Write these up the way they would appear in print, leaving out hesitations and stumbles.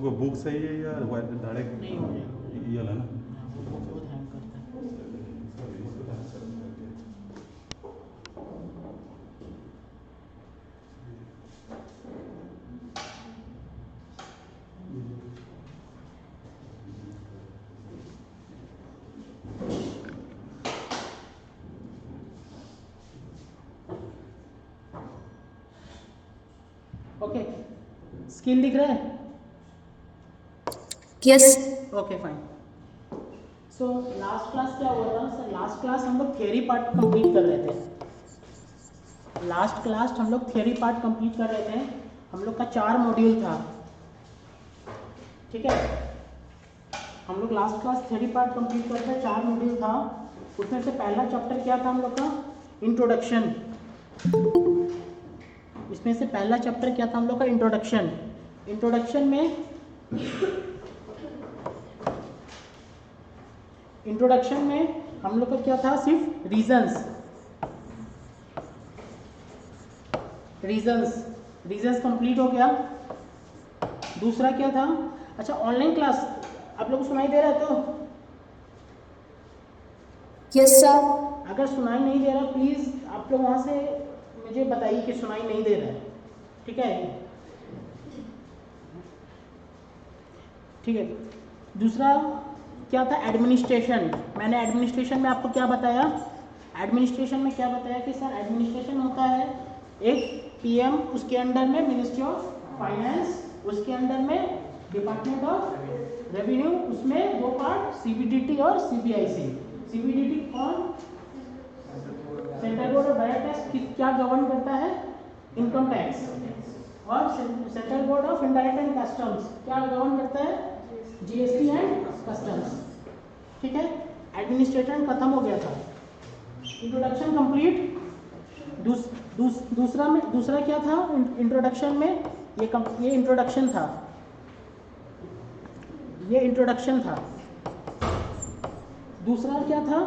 को बुक सही है या डायरेक्ट नहीं हो जाएगा, ये वाला ना? बहुत हैंग करता है। ओके, स्किल दिख रहा है? Yes okay fine. So last class क्या हुआ था सर? लास्ट क्लास हम लोग थियरी पार्ट कंप्लीट कर रहे थे। लास्ट क्लास हम लोग थियरी पार्ट कंप्लीट कर रहे थे। हम लोग का 4 मॉड्यूल था, ठीक है। हम लोग last class theory part complete करते हैं, 4 मॉड्यूल था। उसमें से पहला चैप्टर क्या था हम लोग का? इंट्रोडक्शन। इसमें से पहला चैप्टर क्या था हम लोग का? इंट्रोडक्शन। इंट्रोडक्शन में हम लोग का क्या था? सिर्फ रीजंस कंप्लीट हो गया। दूसरा क्या था? अच्छा, ऑनलाइन क्लास आप लोग को सुनाई दे रहा है? तो यस सर। अगर सुनाई नहीं दे रहा प्लीज़ आप लोग वहाँ से मुझे बताइए कि सुनाई नहीं दे रहा है, ठीक है? ठीक है। दूसरा क्या था? एडमिनिस्ट्रेशन। मैंने एडमिनिस्ट्रेशन में आपको क्या बताया? एडमिनिस्ट्रेशन में क्या बताया कि सर एडमिनिस्ट्रेशन होता है एक पीएम, उसके अंडर में मिनिस्ट्री ऑफ फाइनेंस, उसके अंडर में डिपार्टमेंट ऑफ रेवेन्यू, उसमें 2 पार्ट सीबीडीटी और सीबीआईसी। सीबीडीटी कौन? Central board of direct tax क्या गवर्न करता है? Income tax. और central board of indirect and customs क्या गवर्न करता है? जीएसटी एंड कस्टम्स, ठीक है। एडमिनिस्ट्रेशन खत्म हो गया था। Introduction complete. दूसरा क्या था इंट्रोडक्शन में? ये इंट्रोडक्शन था। दूसरा क्या था?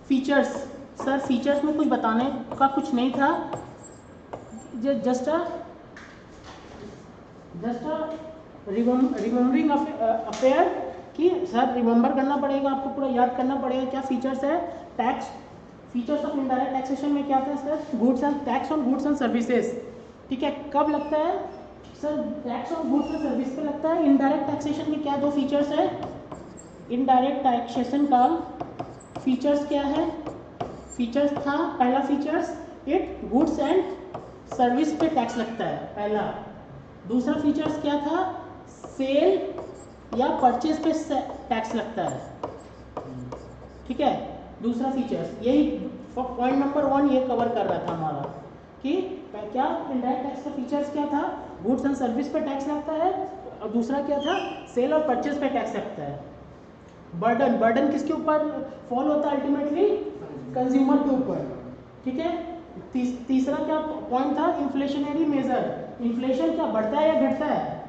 फीचर्स। सर फीचर्स में कुछ बताने का कुछ नहीं था, जस्ट रिमेम्बरिंग अफेयर कि सर रिमेम्बर करना पड़ेगा, आपको पूरा याद करना पड़ेगा क्या फीचर्स है। Tax, features of indirect taxation में क्या था sir? Goods and tax on goods and services, ठीक है। कब लगता है sir? Tax on goods and service पे लगता है। इनडायरेक्ट टैक्सेशन में क्या 2 फीचर्स है? इनडायरेक्ट टैक्सेशन का फीचर्स क्या है? फीचर्स था पहला features, it goods and service पे टैक्स लगता है पहला। दूसरा फीचर्स क्या था? सेल या परचेज पे टैक्स लगता है, ठीक है। दूसरा फीचर्स यही पॉइंट नंबर 1 ये कवर कर रहा था हमारा कि क्या इनडायरेक्ट टैक्स का फीचर्स क्या था? गुड्स एंड सर्विस पे टैक्स लगता है, और दूसरा क्या था? सेल और परचेज पे टैक्स लगता है। बर्डन किसके ऊपर फॉल होता है? अल्टीमेटली कंज्यूमर के ऊपर, ठीक है। तीसरा क्या पॉइंट था? Inflationary major. इन्फ्लेशन क्या बढ़ता है या घटता है?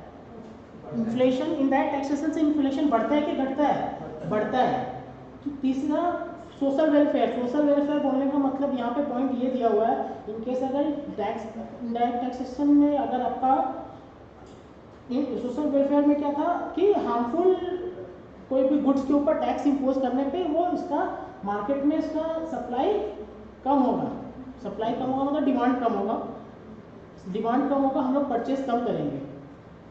इन्फ्लेशन, इनडायरेक्ट टैक्सेशन से इन्फ्लेशन बढ़ता है कि घटता है? बढ़ता है। तो तीसरा सोशल वेलफेयर बोलने का मतलब यहाँ पे पॉइंट ये दिया हुआ है, इनकेस अगर इनडायरेक्ट टैक्सेशन में अगर आपका सोशल वेलफेयर में क्या था कि हार्मफुल कोई भी गुड्स के ऊपर टैक्स इंपोज करने पे वो इसका मार्केट में इसका सप्लाई कम होगा मतलब डिमांड कम होगा, हम लोग परचेज कम करेंगे।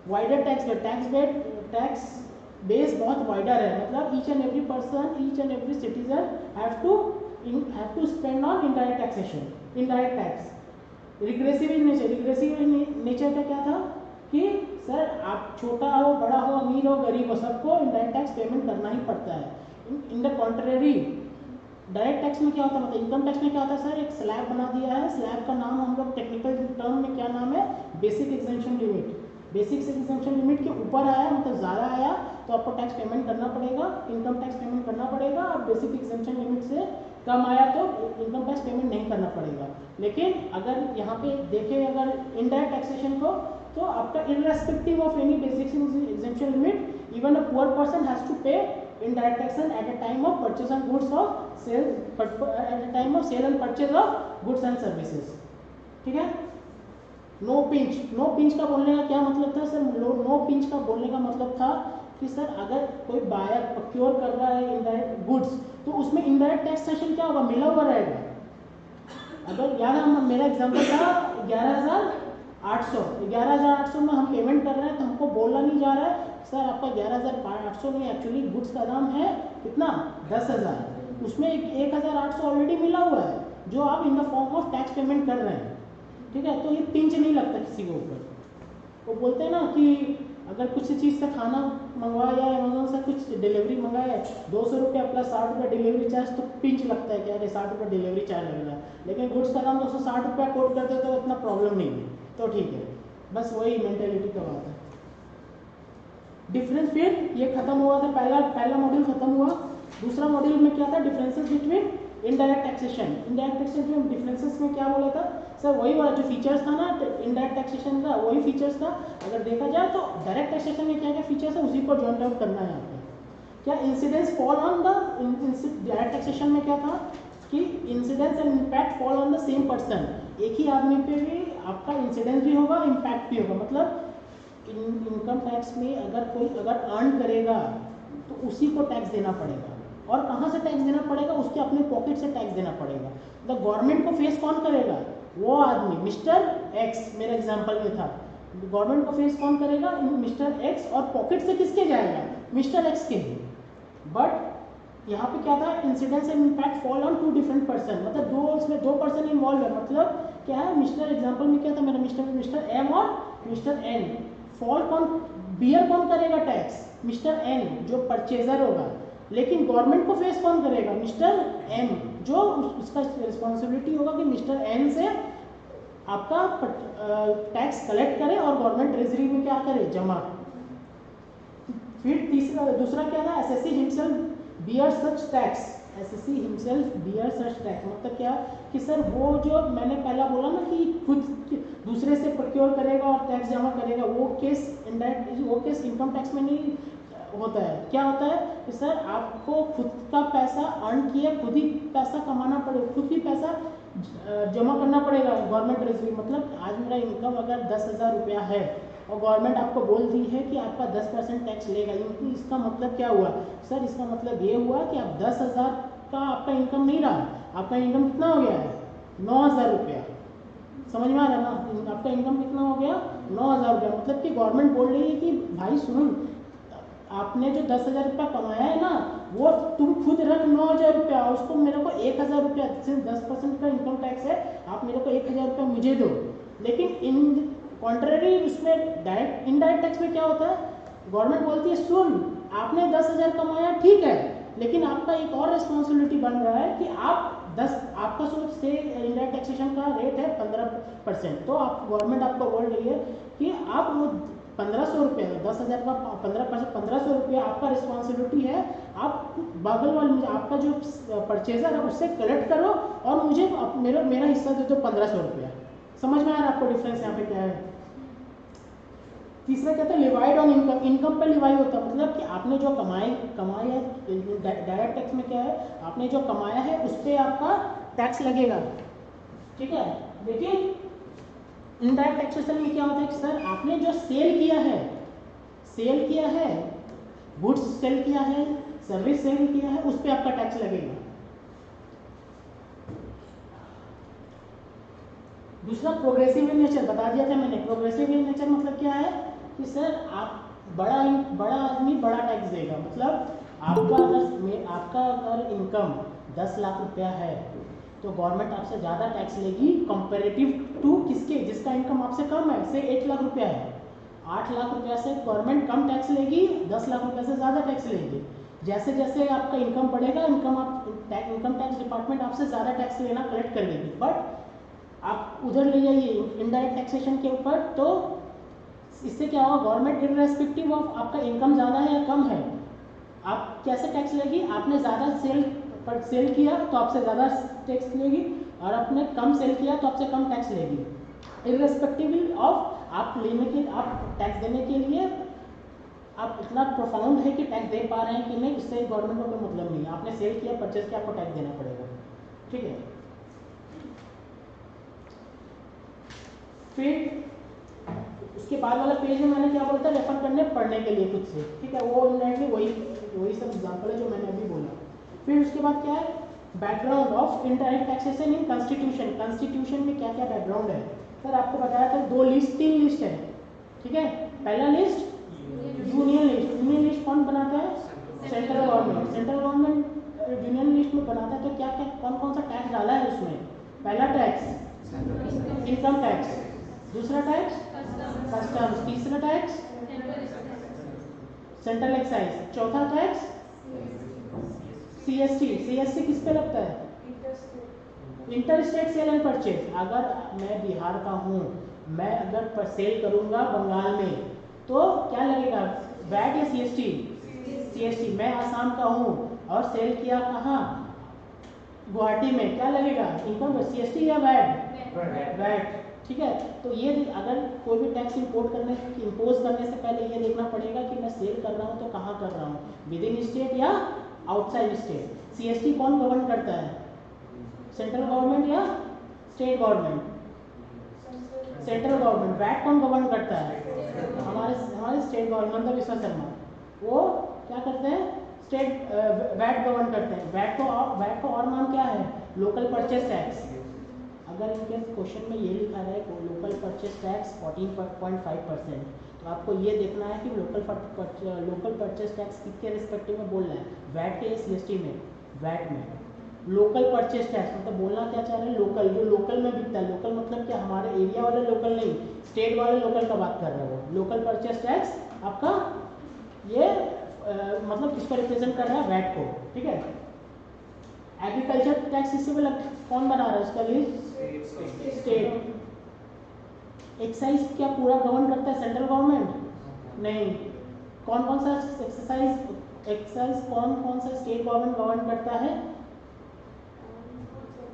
वाइडर टैक्स बेस बहुत वाइडर है, मतलब each and every person, each and every citizen have to spend on indirect tax. Regressive nature का क्या था कि सर आप छोटा हो, बड़ा हो, अमीर हो, गरीब हो, सबको इनडायरेक्ट टैक्स पेमेंट करना ही पड़ता है। In the contrary direct tax में क्या होता है, मतलब इनकम टैक्स में क्या होता है सर? एक स्लैब बना दिया है, स्लैब का नाम हम लोग टेक्निकल टर्म में क्या नाम है? Basic exemption limit. Basic exemption limit के ऊपर आया मतलब ज़्यादा आया तो आपको टैक्स पेमेंट करना पड़ेगा, इनकम टैक्स पेमेंट करना पड़ेगा। और बेसिक एग्जेम्पशन लिमिट से कम आया तो इनकम टैक्स पेमेंट नहीं करना पड़ेगा। लेकिन अगर यहाँ पे देखें अगर इनडायरेक्ट टैक्सेशन को, तो आपका irrespective of any basic exemption limit, even a poor person has to pay indirect taxation at a time of purchase and goods of sale, at a time of sale and purchase of goods and services, ठीक है। No pinch का बोलने का क्या मतलब था sir? No pinch का बोलने का मतलब था कि सर अगर कोई बायर प्रोक्योर कर रहा है इनडायरेक्ट गुड्स तो उसमें इनडायरेक्ट टैक्सेशन क्या होगा? मिला हुआ रहेगा। अगर याद है मेरा एग्जांपल था 11,800 में हम पेमेंट कर रहे हैं तो हमको बोलना नहीं जा रहा है सर आपका 11,800 नहीं, एक्चुअली गुड्स का दाम है कितना? 10,000। उसमें 1,800 ऑलरेडी मिला हुआ है जो आप in the form of tax payment कर रहे हैं। ठीक है, तो ये पिंच नहीं लगता किसी के ऊपर। वो बोलते हैं ना कि अगर कुछ चीज़ से खाना मंगवाया या अमेजोन से कुछ डिलीवरी मंगाया है 200 रुपया प्लस 60 रुपया डिलीवरी चार्ज, तो पिंच लगता है कि अरे 60 रुपया डिलीवरी चार्ज लग रहा है, लेकिन गुड्स का दाम 260 रुपया कोट करते तो इतना प्रॉब्लम नहीं है, तो ठीक है। बस वही मेंटेलिटी का बात है। डिफरेंस फिर ये खत्म हुआ था, पहला मॉड्यूल खत्म हुआ। दूसरा मॉड्यूल में क्या था? Differences between indirect taxation. Indirect taxation में डिफरेंसेस में क्या बोला था सर? वही वाला जो फीचर्स था ना इनडायरेक्ट टैक्सेशन का, वही फीचर्स था। अगर देखा जाए तो डायरेक्ट टैक्सेशन में क्या क्या फीचर्स है उसी को जॉइंट आउट करना है यहाँ पे। क्या incidence fall on the direct taxation में क्या था कि incidence and impact fall on the same person. एक ही आदमी पे भी आपका इंसिडेंस भी होगा, इम्पैक्ट भी होगा। मतलब इनकम टैक्स में अगर अर्न करेगा तो उसी को टैक्स देना पड़ेगा। और कहाँ से टैक्स देना पड़ेगा? उसके अपने पॉकेट से टैक्स देना पड़ेगा। द गवर्नमेंट को फेस कौन करेगा? वो आदमी मिस्टर एक्स, मेरे एग्जांपल में था। गवर्नमेंट को फेस कौन करेगा? मिस्टर एक्स, और पॉकेट से किसके जाएगा? मिस्टर एक्स के ही। बट यहाँ पे क्या था? Incidence and impact fall on 2 different person. मतलब इसमें 2 पर्सन इन्वॉल्व है। मतलब क्या है? मिस्टर एग्जाम्पल में क्या था मेरा? मिस्टर एम और मिस्टर एन। फॉल बियर कौन करेगा टैक्स? मिस्टर एन जो परचेजर होगा। लेकिन गवर्नमेंट को फेस कौन करेगा? मिस्टर एम, जो उसका रिस्पॉन्सिबिलिटी होगा कि मिस्टर एन से आपका टैक्स कलेक्ट करे और गवर्नमेंट ट्रेजरी में क्या करे? जमा। फिर दूसरा क्या था? SSC himself bear such tax. SSC himself bear such tax मतलब क्या कि सर वो जो मैंने पहला बोला ना कि खुद दूसरे से प्रोक्योर करेगा और टैक्स जमा करेगा, वो केस इनडायरेक्ट, वो केस इनकम टैक्स में नहीं होता है। क्या होता है कि सर आपको खुद का पैसा अर्न किया, खुद ही पैसा कमाना पड़ेगा, खुद ही पैसा जमा करना पड़ेगा गवर्नमेंट ट्रेजरी। मतलब आज मेरा इनकम अगर 10,000 रुपया है और गवर्नमेंट आपको बोल दी है कि आपका 10% टैक्स लेगा, इसका मतलब क्या हुआ सर? इसका मतलब ये हुआ कि आप 10,000 का आपका इनकम नहीं रहा, आपका इनकम कितना हो गया है? 9,000 रुपया। समझ में आ रहा ना? आपका इनकम कितना हो गया? 9,000 रुपया। मतलब कि गवर्नमेंट बोल रही है कि भाई सुनो, आपने जो 10,000 रुपया कमाया है ना, वो तुम खुद रख 9,000 रुपया, उसको मेरे को 1,000 रुपया, सिर्फ 10% का इनकम टैक्स है, आप मेरे को 1,000 रुपया मुझे दो। लेकिन इन कॉन्ट्रेरी उसमें डायरेक्ट इनडायरेक्ट टैक्स में क्या होता है? गवर्नमेंट बोलती है सुन, आपने 10,000 कमाया ठीक है, लेकिन आपका एक और रिस्पॉन्सिबिलिटी बन रहा है कि आपका सोच से इनडायरेक्ट टैक्सेशन का रेट है 15%। तो आप गवर्नमेंट आपको बोल रही है कि आप वो 1,500 रुपये, 10,000 का 15%, 1,500 रुपये आपका रिस्पॉन्सिबिलिटी है। आप बगल वाले आपका जो परचेजर है उससे कलेक्ट करो और मुझे मेरा हिस्सा दे दो 1,500 रुपया। समझ में आ रहा है आपको डिफरेंस यहाँ पे क्या है? तीसरा कहता है लिवाइड ऑन इनकम। इनकम पे लिवाई होता है, मतलब कि आपने जो कमाया है, डायरेक्ट टैक्स में क्या है? आपने जो कमाया है उस पर आपका टैक्स लगेगा। ठीक है, लेकिन इनडायरेक्ट टैक्सेशन में क्या होता है कि सर आपने जो सेल किया है, गुड्स सेल किया है, सर्विस सेल किया है, उस पर आपका टैक्स लगेगा। दूसरा प्रोग्रेसिव इन नेचर, बता दिया था मैंने। प्रोग्रेसिव इन नेचर मतलब क्या है कि सर आप बड़ा आदमी बड़ा टैक्स देगा। मतलब आपका अगर इनकम 10 लाख रुपया है तो गवर्नमेंट आपसे ज़्यादा टैक्स लेगी कंपेरेटिव टू किसके? जिसका इनकम आपसे कम है, से 8 लाख रुपया है। 8 लाख रुपया से गवर्नमेंट कम टैक्स लेगी, 10 लाख रुपया से ज़्यादा टैक्स लेगी। जैसे जैसे आपका इनकम बढ़ेगा, इनकम टैक्स डिपार्टमेंट आपसे ज़्यादा टैक्स लेना कलेक्ट कर देगी। बट आप उधर ले जाइए इनडायरेक्ट टैक्सेशन के ऊपर, तो इससे क्या होगा? गवर्नमेंट इररेस्पेक्टिव ऑफ आपका इनकम ज़्यादा है या कम है, आप कैसे टैक्स लेगी? आपने ज़्यादा सेल किया तो आपसे ज़्यादा टैक्स लेगी, और आपने कम सेल किया तो आपसे कम टैक्स लेगी। इररेस्पेक्टिव ऑफ आप टैक्स देने के लिए आप इतना प्रोफाउंड है कि टैक्स दे पा रहे हैं कि नहीं, इससे गवर्नमेंट को कोई मतलब नहीं है। आपने सेल किया, परचेज किया, आपको टैक्स देना पड़ेगा। ठीक है, फिर उसके बाद वाला पेज में मैंने क्या बोला था, रेफर करने पढ़ने के लिए खुद से, ठीक है, वो इनडायरेक्टली वही सब एग्जाम्पल है जो मैंने अभी बोला। फिर उसके बाद क्या है, background of indirect taxation in constitution. Constitution में क्या क्या बैकग्राउंड है सर, आपको बताया था 3 लिस्ट है, ठीक है। पहला list union list. Union list कौन बनाता है, central government. Central government union list में बनाता है तो क्या क्या कौन कौन सा टैक्स डाला है उसमें। पहला टैक्स इनकम टैक्स, दूसरा टैक्स कस्टम्स, तीसरा टैक्स सेंट्रल एक्साइज, चौथा टैक्स सीएसटी। सीएसटी किस पे लगता है, inter state sale and purchase. अगर मैं बिहार का हूँ, मैं अगर सेल करूंगा बंगाल में तो क्या लगेगा, वैट या सीएसटी। सीएसटी। मैं आसाम का हूँ और सेल किया कहाँ, गुवाहाटी में, क्या लगेगा, इनकम सीएसटी या वैट। वैट, ठीक है। तो ये अगर कोई भी टैक्स इम्पोज करने से पहले ये देखना पड़ेगा कि मैं सेल कर रहा हूँ तो कहाँ कर रहा हूँ, विद इन स्टेट या आउटसाइड स्टेट। सीएसटी कौन गवर्न करता है, सेंट्रल गवर्नमेंट या state government. Central government. VAT कौन गवर्न करता है, हमारे स्टेट गवर्नमेंट विश्वा शर्मा, वो क्या करते हैं, स्टेट वैट गवर्न करते हैं। वैट का और नाम क्या है, लोकल परचेस टैक्स। अगर इनके क्वेश्चन में ये लिखा है लोकल परचेस टैक्स 14.5%, तो आपको ये देखना है कि लोकल परचेस टैक्स किसके रिस्पेक्टिव में बोल रहा है, वैट के या सीएसटी में। वैट में लोकल परचेस टैक्स मतलब बोलना क्या चाह रहे हैं, लोकल, जो लोकल में बिकता है। लोकल मतलब क्या, हमारे एरिया वाले लोकल नहीं, स्टेट वाले लोकल का बात कर रहे हो। लोकल परचेस टैक्स आपका ये मतलब किसको रिप्रेजेंट कर रहा है, वैट को, ठीक है। एग्रीकल्चर टैक्स इसी में कौन बना रहा है उसका लिस्ट, स्टेट। एक्साइज क्या पूरा गवर्न करता है सेंट्रल गवर्नमेंट, नहीं। कौन कौन सा एक्साइज कौन कौन सा स्टेट गवर्नमेंट गवर्न करता है,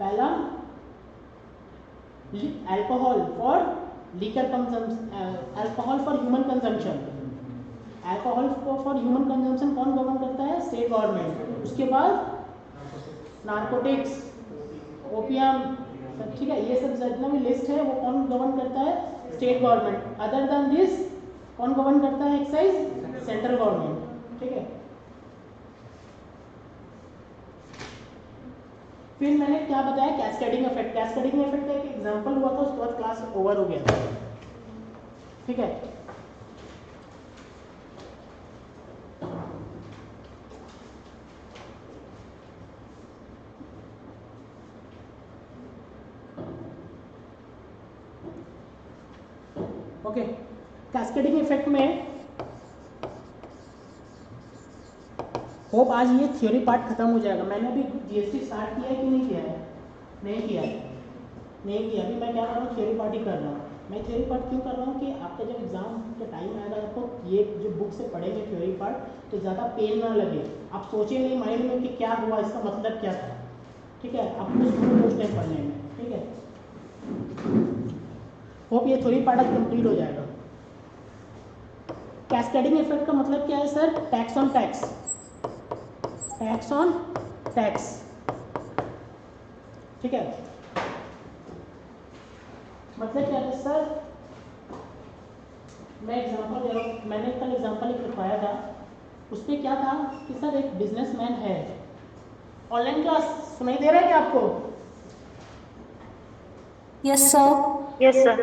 पहला alcohol for liquor consumption, alcohol for human consumption. Alcohol for human consumption कौन गवर्न करता है, स्टेट गवर्नमेंट। उसके बाद नारकोटिक्स, ओपियम, ठीक है, ये सब जितना भी लिस्ट है वो कौन गवर्न करता है, state government. Other than this कौन गवर्न करता है एक्साइज, सेंट्रल गवर्नमेंट, ठीक है। फिर मैंने क्या बताया, कैस्केडिंग इफेक्ट। कैस्केडिंग इफेक्ट का एक एग्जांपल हुआ था, उसके बाद क्लास ओवर हो गया था, ठीक है। ओके, कैस्केडिंग इफेक्ट में होप आज ये थ्योरी पार्ट खत्म हो जाएगा। मैंने अभी जीएसटी स्टार्ट किया है कि नहीं किया है, नहीं किया है, नहीं किया। अभी मैं क्या कर रहा हूँ, थ्योरी पार्ट ही कर रहा हूँ। मैं थ्योरी पार्ट क्यों कर रहा हूँ कि आपका जब एग्जाम का टाइम आएगा, आपको ये जो बुक से पढ़ेंगे थ्योरी पार्ट तो ज़्यादा पेन ना लगे, आप सोचें नहीं माइंड में कि क्या हुआ, इसका मतलब क्या था, ठीक है। आपको स्मूथ हो टाइम पढ़ने में, ठीक है। होप ये थ्योरी पार्ट आज कंप्लीट हो जाएगा। कैस्केडिंग इफेक्ट का मतलब क्या है sir, tax on tax, tax on tax, ठीक है। मतलब क्या है सर, मैं एग्जांपल दे रहा हूँ। मैंने कल एग्जांपल एक लिखवाया था, उस पर क्या था कि सर एक बिजनेसमैन है। ऑनलाइन क्लास सुनाई दे रहा है क्या आपको? Yes, sir. Yes, sir.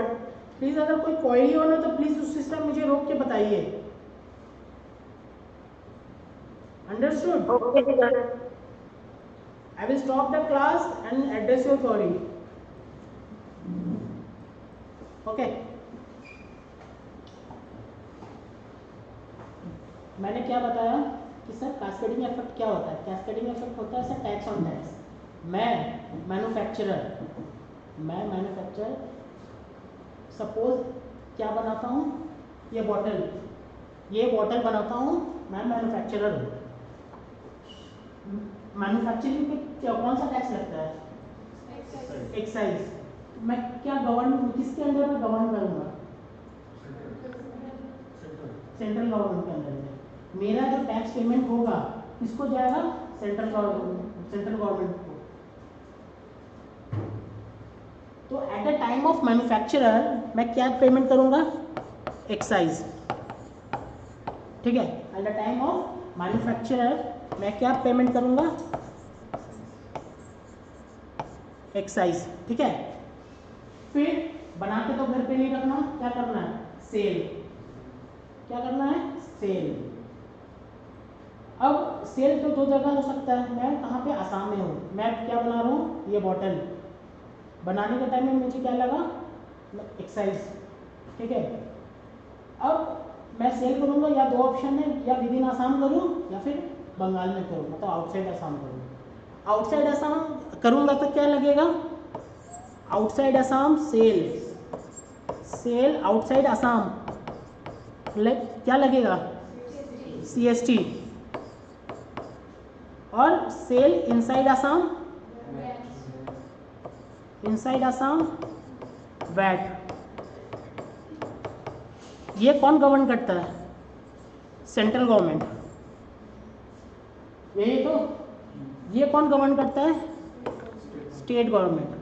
Please अगर कोई क्वेरी हो ना तो प्लीज़ उस सिस्टम मुझे रोक के बताइए। Understood? Okay, sir. I will stop the class and address your query. Okay. मैंने क्या बताया कि सर कैस्केडिंग इफेक्ट क्या होता है। कैस्केडिंग इफेक्ट होता है सर टैक्स ऑन टैक्स। मैं मैन्युफैक्चरर सपोज क्या बनाता हूँ, ये बॉटल बनाता हूँ, मैं मैन्युफैक्चरर हूँ। मैन्युफैक्चरिंग पे कौन सा टैक्स लगता है, एक्साइज। मैं क्या किसके अंडर में गवर्न करूँगा, सेंट्रल गवर्नमेंट के अंदर में। मेरा जो टैक्स पेमेंट होगा किसको जाएगा, सेंट्रल गवर्नमेंट को। तो at the time of manufacturer मैं क्या पेमेंट करूँगा, एक्साइज। ठीक है, at the time of manufacturer मैं क्या पेमेंट करूँगा, एक्साइज। ठीक है, फिर बना के तो घर पे नहीं रखना, क्या करना है, सेल। क्या करना है, सेल। अब सेल तो दो जगह हो सकता है, मैं कहाँ पे, आसाम में हूँ, मैं क्या बना रहा हूँ, ये बॉटल बनाने के टाइम में मुझे क्या लगा, एक्साइज। ठीक है, अब मैं सेल करूँगा, या दो ऑप्शन है, या विद इन आसाम करूँ या फिर बंगाल में करूँ, मतलब आउटसाइड आसाम करूँ। आउटसाइड आसाम करूँगा तो क्या लगेगा, outside Assam sale, sale outside Assam क्या लगेगा, CST। और sale inside Assam, inside Assam VAT. ये कौन गवर्न करता है, सेंट्रल गवर्नमेंट। यही तो, ये कौन गवर्न करता है, स्टेट गवर्नमेंट।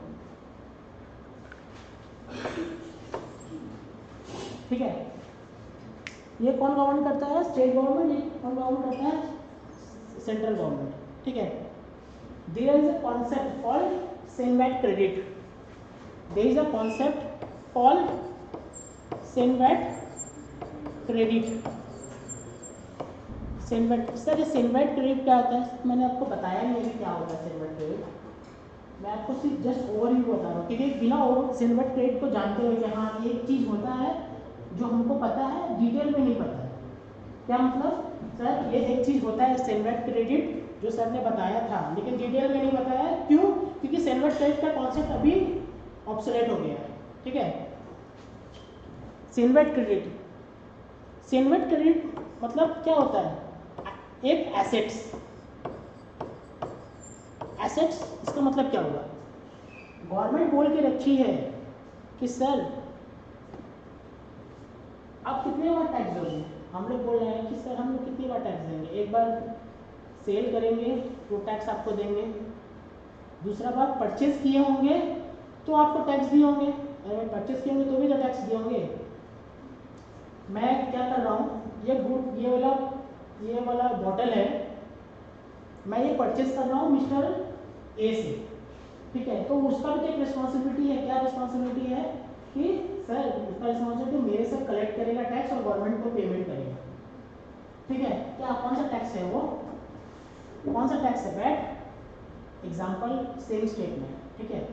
ठीक है, ये कौन गवर्न करता है, स्टेट गवर्नमेंट। ये कौन गवर्न करता है, सेंट्रल गवर्नमेंट। ठीक है, there is a concept called CENVAT credit, there is a concept called CENVAT credit. CENVAT, sir ये सेनवेट क्रेडिट क्या होता है, मैंने आपको बताया नहीं है क्या होता है सेनवेट क्रेडिट, मैं आपको सिर्फ जस्ट ओवरव्यू बता रहा हूँ, क्योंकि बिना सेनवेट क्रेडिट को जानते हुए कि हाँ ये एक चीज़ होता है जो हमको पता है, डिटेल में नहीं पता है। क्या मतलब, सर ये एक चीज़ होता है सेनवेट क्रेडिट जो सर ने बताया था, लेकिन डिटेल में नहीं बताया। क्यों, क्योंकि सेनवेट क्रेडिट का कॉन्सेप्ट अभी ऑब्सोलेट हो गया है। ठीक है, सेनवेट क्रेडिट, सेनवेट क्रेडिट मतलब क्या होता है, एक एसेट्स, एसेट्स इसका मतलब क्या होगा, गवर्नमेंट बोल के रखी है कि सर आप कितने बार टैक्स दोगे, हम लोग बोल रहे हैं कि सर हम लोग कितनी बार टैक्स देंगे, एक बार सेल करेंगे तो टैक्स आपको देंगे, दूसरा बार परचेज किए होंगे तो आपको टैक्स दिए होंगे, अगर परचेज किए होंगे तो भी तो टैक्स दिए होंगे। मैं क्या कर रहा हूँ, ये गुड, ये वाला बॉटल है, मैं ये परचेज कर रहा हूँ मिस्टर ए से। ठीक है, तो उसका भी एक रिस्पॉन्सिबिलिटी है, क्या रिस्पॉन्सिबिलिटी है कि सर उसका रिस्पॉन्सिबिलिटी मेरे से कलेक्ट करेगा टैक्स और गवर्नमेंट को पेमेंट करेगा। ठीक है, क्या कौन सा टैक्स है वो, कौन सा टैक्स है, वैट। एग्जाम्पल सेम स्टेट में। ठीक है,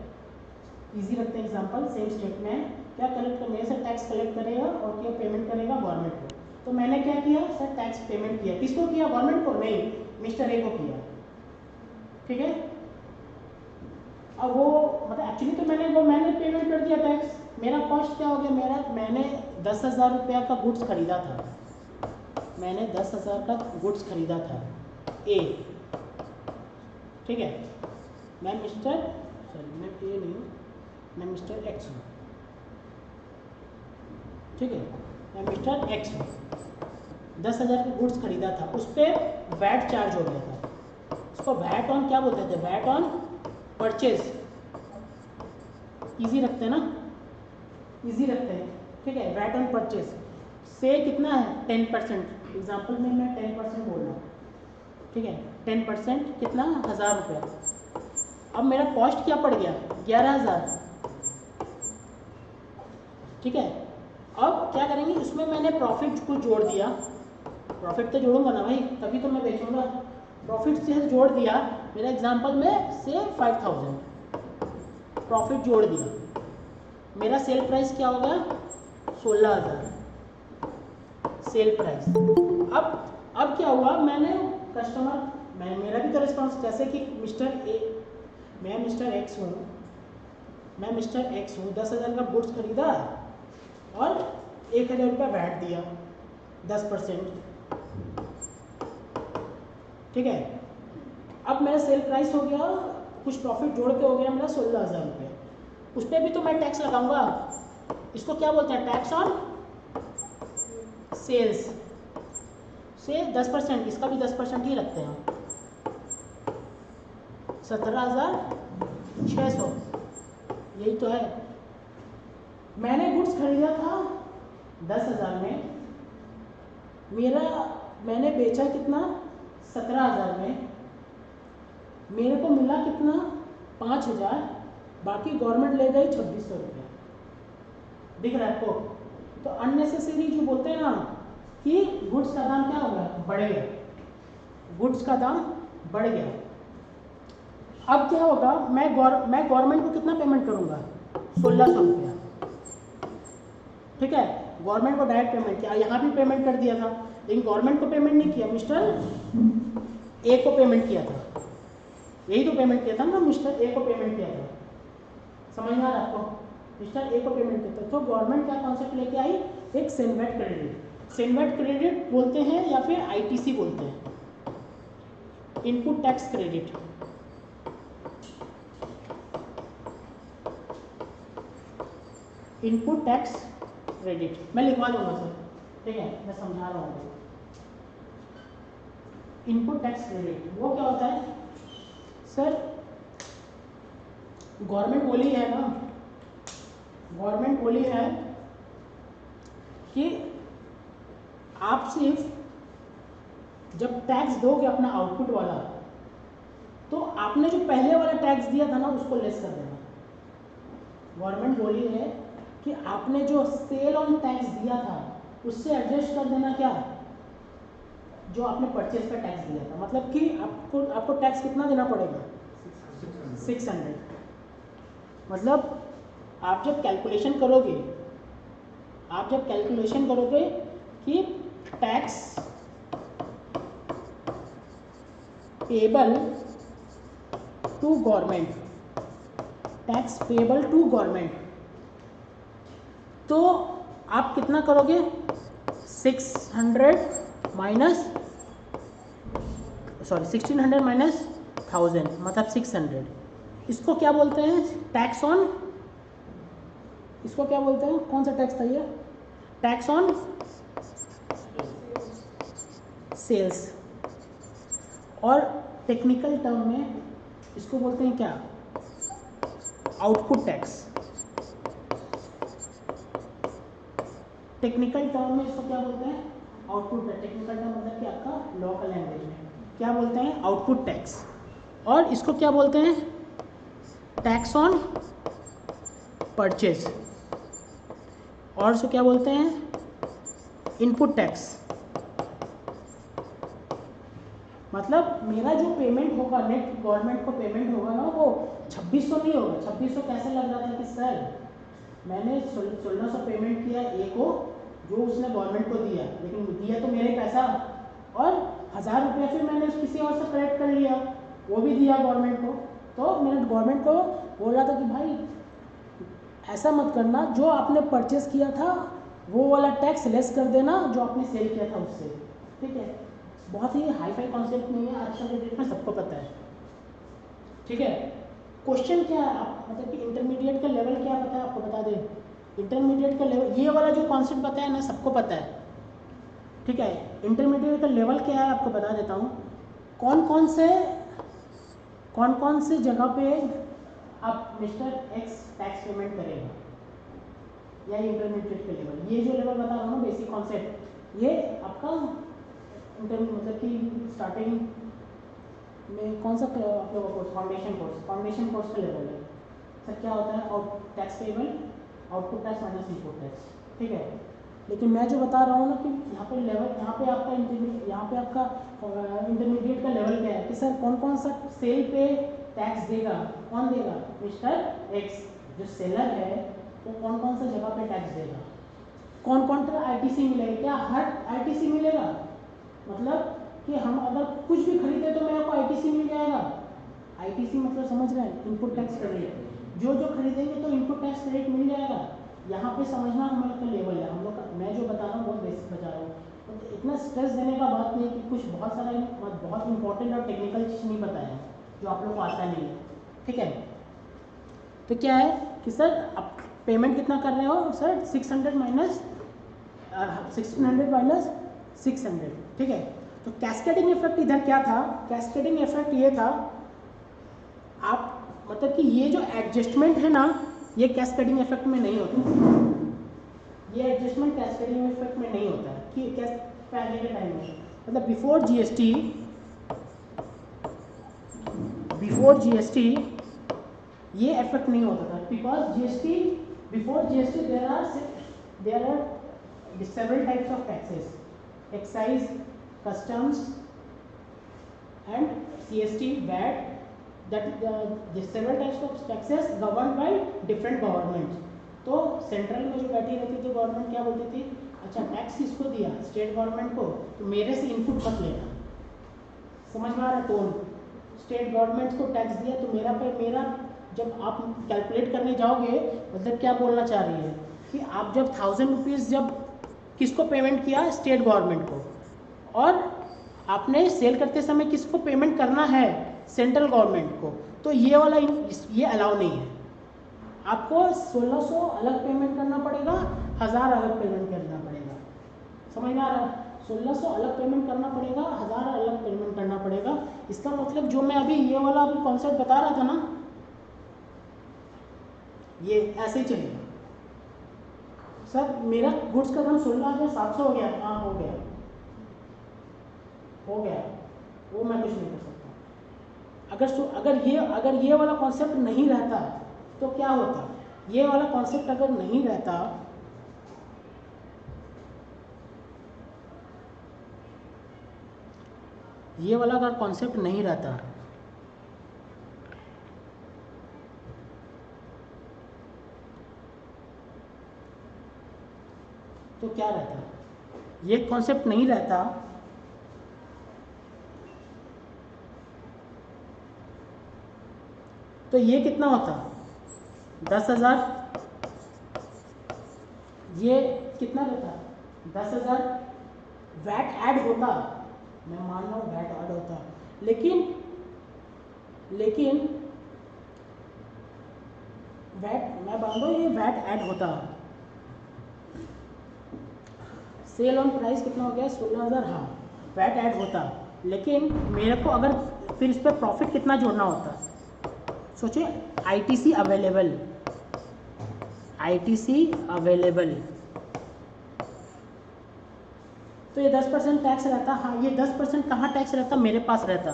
इजी रखते हैं एग्जाम्पल, सेम स्टेट में क्या कलेक्ट कर, मेरे से टैक्स कलेक्ट करेगा और क्या पेमेंट करेगा, गवर्नमेंट को। तो मैंने क्या किया सर, टैक्स पेमेंट किया, किसको किया, गवर्नमेंट को नहीं, मिस्टर ए को किया। ठीक है, अब वो मतलब एक्चुअली तो मैंने पेमेंट कर दिया टैक्स, मेरा कॉस्ट क्या हो गया, मैंने 10,000 रुपया का गुड्स खरीदा था, मैंने 10,000 का गुड्स खरीदा था ए। ठीक है, मैं ए नहीं हूँ, मैं मिस्टर एक्स हूँ। ठीक है, मैं मिस्टर एक्स हूँ, 10,000 का गुड्स खरीदा था, उस पर वैट चार्ज हो गया था, उसको वैट ऑन क्या बोलते थे, वैट ऑन परचेज। इजी रखते हैं ना, इजी रखते हैं। ठीक है, वैट ऑन परचेज से कितना है, 10%। एग्जाम्पल में मैं 10% बोल रहा हूँ। ठीक है, 10% कितना, 1,000 रुपया। अब मेरा कॉस्ट क्या पड़ गया, 11,000। ठीक है, अब क्या करेंगे, उसमें मैंने प्रॉफिट को जोड़ दिया, प्रॉफिट तो जोड़ूंगा ना भाई, तभी तो मैं बेचूंगा, प्रॉफिट से जोड़ दिया, मेरा एग्जाम्पल में से 5,000 प्रॉफिट जोड़ दिया, मेरा सेल प्राइस क्या होगा, 16,000 सेल प्राइस। अब क्या हुआ, मैंने कस्टमर, मेरा भी तो रिस्पॉन्स, जैसे कि मैं मिस्टर एक्स हूँ, 10,000 का गुड्स खरीदा और 1,000 रुपया वैट दिया, 10%। ठीक है, अब मेरा सेल प्राइस हो गया, कुछ प्रॉफिट जोड़ के हो गया मेरा 16,000 रुपया, उस पर भी तो मैं टैक्स लगाऊंगा, इसको क्या बोलते हैं, टैक्स ऑन सेल्स से 10%, इसका भी 10% ही रखते हैं, 17,600 यही तो है। मैंने गुड्स खरीदा था 10,000 में, मैंने बेचा कितना 17,000 में, मेरे को मिला कितना 5,000, बाकी गवर्नमेंट ले गई 2,600 रुपये। दिख रहा है आपको? तो अननेसेसरी जो बोलते हैं ना कि गुड्स का दाम क्या हो गया, बढ़ गया, गुड्स का दाम बढ़ गया। अब क्या होगा, मैं गवर्नमेंट को कितना पेमेंट करूंगा, 1,600 रुपया। ठीक है, गवर्नमेंट को डायरेक्ट पेमेंट किया, यहाँ भी पेमेंट कर दिया था, लेकिन गवर्नमेंट को पेमेंट नहीं किया, मिस्टर ए को पेमेंट किया था। यही तो पेमेंट किया था ना, मिस्टर ए को पेमेंट किया था। समझ में आ रहा है आपको? मिस्टर ए को पेमेंट किया था। तो गवर्नमेंट क्या कॉन्सेप्ट लेके आई, एक सेनवेट क्रेडिट। सेनवेट क्रेडिट बोलते हैं या फिर आईटीसी बोलते हैं, input tax credit. Input tax credit मैं लिखवा दूंगा सर, ठीक है, मैं समझा रहा हूँ। इनपुट टैक्स क्रेडिट वो क्या होता है सर, गवर्नमेंट बोली है ना, गवर्नमेंट बोली है कि आप सिर्फ जब टैक्स दोगे अपना आउटपुट वाला, तो आपने जो पहले वाला टैक्स दिया था ना उसको लेस कर देना। गवर्नमेंट बोली है कि आपने जो सेल ऑन टैक्स दिया था उससे एडजस्ट कर देना, क्या जो आपने परचेज का टैक्स दिया था, मतलब कि आपको टैक्स कितना देना पड़ेगा, 600। मतलब आप जब कैलकुलेशन करोगे कि टैक्स पेबल टू गवर्नमेंट, तो आप कितना करोगे, 1600 माइनस 1000 मतलब 600। इसको क्या बोलते हैं, टैक्स ऑन, इसको क्या बोलते हैं, कौन सा टैक्स था ये, टैक्स ऑन सेल्स, और टेक्निकल टर्म में इसको बोलते हैं क्या, आउटपुट टैक्स। टेक्निकल टर्म में इसको क्या बोलते हैं, आउटपुट टैक्स। टेक्निकल टर्म मतलब कि आपका लोकल लैंग्वेज में क्या बोलते हैं, आउटपुट टैक्स। और इसको क्या बोलते हैं, टैक्स ऑन परचेज, और इसको क्या बोलते हैं, इनपुट टैक्स। मतलब मेरा जो पेमेंट होगा, नेट गवर्नमेंट को पेमेंट होगा ना, वो 2600 नहीं होगा। 2600 कैसे लग रहा था कि सर मैंने 1600 पेमेंट किया ए को, जो उसने गवर्नमेंट को दिया, लेकिन दिया तो मेरे पैसा, और 1000 रुपया फिर मैंने किसी और से कलेक्ट कर लिया, वो भी दिया गवर्नमेंट को। तो मैंने गवर्नमेंट को बोल रहा था कि भाई ऐसा मत करना, जो आपने परचेस किया था वो वाला टैक्स लेस कर देना जो आपने सेल किया था उससे। ठीक है, बहुत ही हाई फाई कॉन्सेप्ट नहीं है, आज के डेट में सबको पता है। ठीक है, क्वेश्चन क्या है, आप मतलब कि इंटरमीडिएट का लेवल क्या पता है आपको, बता दें। इंटरमीडिएट का लेवल, ये वाला जो कॉन्सेप्ट बताया ना सबको पता है। ठीक है, इंटरमीडिएट का लेवल क्या है आपको बता देता हूँ। कौन कौन से जगह पे आप मिस्टर एक्स टैक्स पेमेंट करेगा, या इंटरमीडिएट का लेवल, ये जो लेवल बता रहा हूँ बेसिक कॉन्सेप्ट, ये आपका मतलब कि स्टार्टिंग में कौन सा आप लोगों को फाउंडेशन कोर्स का लेवल है। सर क्या होता है, tax payable, output tax minus input tax. ठीक है, लेकिन मैं जो बता रहा हूँ ना कि यहाँ पे लेवल, यहाँ पे आपका इंटरमीडिएट का लेवल क्या है कि सर कौन सा सेल पे टैक्स देगा, कौन देगा, मिस्टर एक्स जो सेलर है वो कौन सा जगह पे टैक्स देगा, कौन सा आईटीसी मिलेगा, क्या हर आईटीसी मिलेगा, मतलब कि हम अगर कुछ भी खरीदे तो मेरे को आईटीसी मिल जाएगा। आईटीसी मतलब समझ रहे हैं, इनपुट टैक्स क्रेडिट, जो खरीदेंगे तो इनपुट टैक्स क्रेडिट मिल जाएगा। यहाँ पे समझना हम लोग का लेवल है, हम लोग का, मैं जो बता रहा हूँ बहुत बेसिक बता रहा हूँ, तो इतना स्ट्रेस देने का बात नहीं कि कुछ बहुत सारा बहुत इंपॉर्टेंट और टेक्निकल चीज़ नहीं बताया जो आप लोग को आता नहीं है। ठीक है, तो क्या है कि सर आप पेमेंट कितना कर रहे हो सर, 1600 माइनस 600। ठीक है, तो कैस्केडिंग इफेक्ट इधर क्या था, कैस्केडिंग इफेक्ट ये था, आप मतलब कि ये जो एडजस्टमेंट है ना, ये कैस्केडिंग इफेक्ट में नहीं होता, ये एडजस्टमेंट कैस्केडिंग इफेक्ट में नहीं होता है कि कैस पहले के टाइम में, मतलब बिफोर जीएसटी ये इफेक्ट नहीं होता था, because GST before GST there are several types of taxes, excise, customs and CST, VAT, that the several types of taxes governed by different governments. तो सेंट्रल में जो बैठी रहती थी गवर्नमेंट क्या बोलती थी, अच्छा टैक्स किसको दिया, स्टेट गवर्नमेंट को, तो मेरे से इनपुट मत लेना, समझ में आ रहा है टोन, स्टेट गवर्नमेंट को टैक्स दिया तो मेरा जब आप कैलकुलेट करने जाओगे मतलब क्या बोलना चाह रही है कि आप जब 1000 रुपीज़ जब किसको पेमेंट किया, स्टेट गवर्नमेंट को, और आपने सेल करते समय किसको पेमेंट करना है, सेंट्रल गवर्नमेंट को, तो ये वाला ये अलाउ नहीं है, आपको 1600 अलग पेमेंट करना पड़ेगा, 1000 अलग पेमेंट करना पड़ेगा, समझ में आ रहा है, 1600 अलग पेमेंट करना पड़ेगा, 1000 अलग पेमेंट करना पड़ेगा। इसका मतलब जो मैं अभी ये वाला अभी कॉन्सेप्ट बता रहा था ना, ये ऐसे ही चलेगा। सर मेरा गुड्स का दाम 16,700 हो गया, हाँ हो गया, वो मैं कुछ नहीं कर सकता। अगर ये वाला कॉन्सेप्ट नहीं रहता तो क्या होता, ये वाला कॉन्सेप्ट अगर नहीं रहता, ये वाला अगर कॉन्सेप्ट नहीं रहता तो क्या रहता, ये कॉन्सेप्ट नहीं रहता तो ये कितना होता, 10,000, ये कितना रहता, 10,000, वैट ऐड होता, मैं मान रहा हूँ वैट ऐड होता, लेकिन वैट मैं मान लो ये वैट ऐड होता, सेल ऑन प्राइस कितना हो गया 16,000, हाँ वैट ऐड होता, लेकिन मेरे को अगर फिर इस पर प्रॉफिट कितना जोड़ना होता, सोचिए आईटीसी अवेलेबल, तो ये 10% टैक्स रहता, हाँ ये 10% कहाँ टैक्स रहता, मेरे पास रहता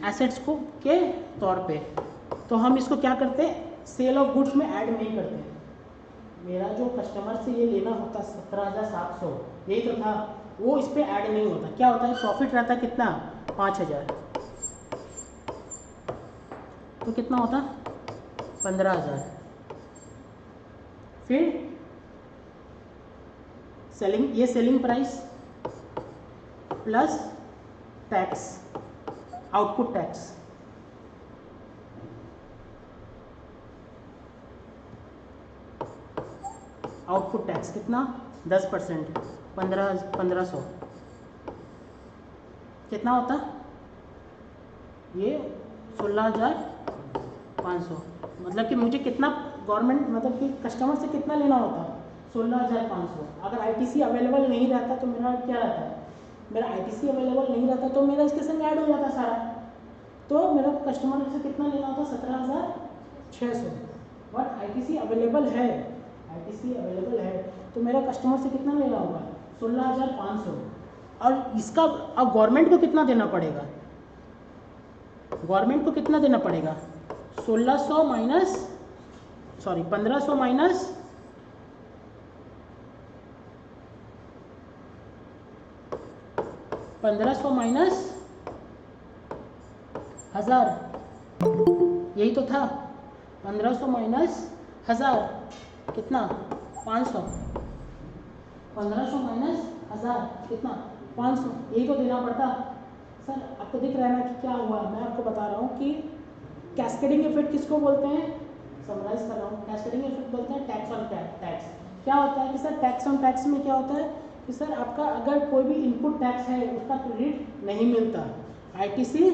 एसेट्स को के तौर पे, तो हम इसको क्या करते, सेल ऑफ गुड्स में ऐड नहीं करते, मेरा जो कस्टमर से ये लेना होता 17,700 यही तो था, वो इस पर ऐड नहीं होता, क्या होता है प्रॉफिट रहता कितना 5,000, तो कितना होता 15,000, फिर ये selling price plus tax, output tax, कितना 10%, 1500 कितना होता, ये 16,500, मतलब कि मुझे कितना गवर्नमेंट मतलब कि कस्टमर से कितना लेना होता 16,500। अगर आईटीसी अवेलेबल नहीं रहता तो मेरा क्या रहता, मेरा आईटीसी अवेलेबल नहीं रहता तो मेरा इसके संग ऐड हो जाता सारा, तो मेरा कस्टमर से कितना लेना होता 17,600, बट आईटीसी अवेलेबल है तो मेरा कस्टमर से कितना लेना होगा 16,500, और इसका अब गवर्नमेंट को कितना देना पड़ेगा, 1500 माइनस 1,000, यही तो था, 1500 माइनस 1,000 कितना 500, 1500 माइनस 1,000 कितना 500, यही तो देना पड़ता। सर आपको दिख रहा है ना कि क्या हुआ, मैं आपको बता रहा हूँ कि कैस्केडिंग इफेक्ट किसको बोलते हैं, समराइज कर रहा हूँ, कैस्केडिंग इफेक्ट बोलते हैं टैक्स ऑन टैक्स। क्या होता है कि सर टैक्स ऑन टैक्स में क्या होता है कि सर आपका अगर कोई भी इनपुट टैक्स है उसका क्रेडिट नहीं मिलता, आईटीसी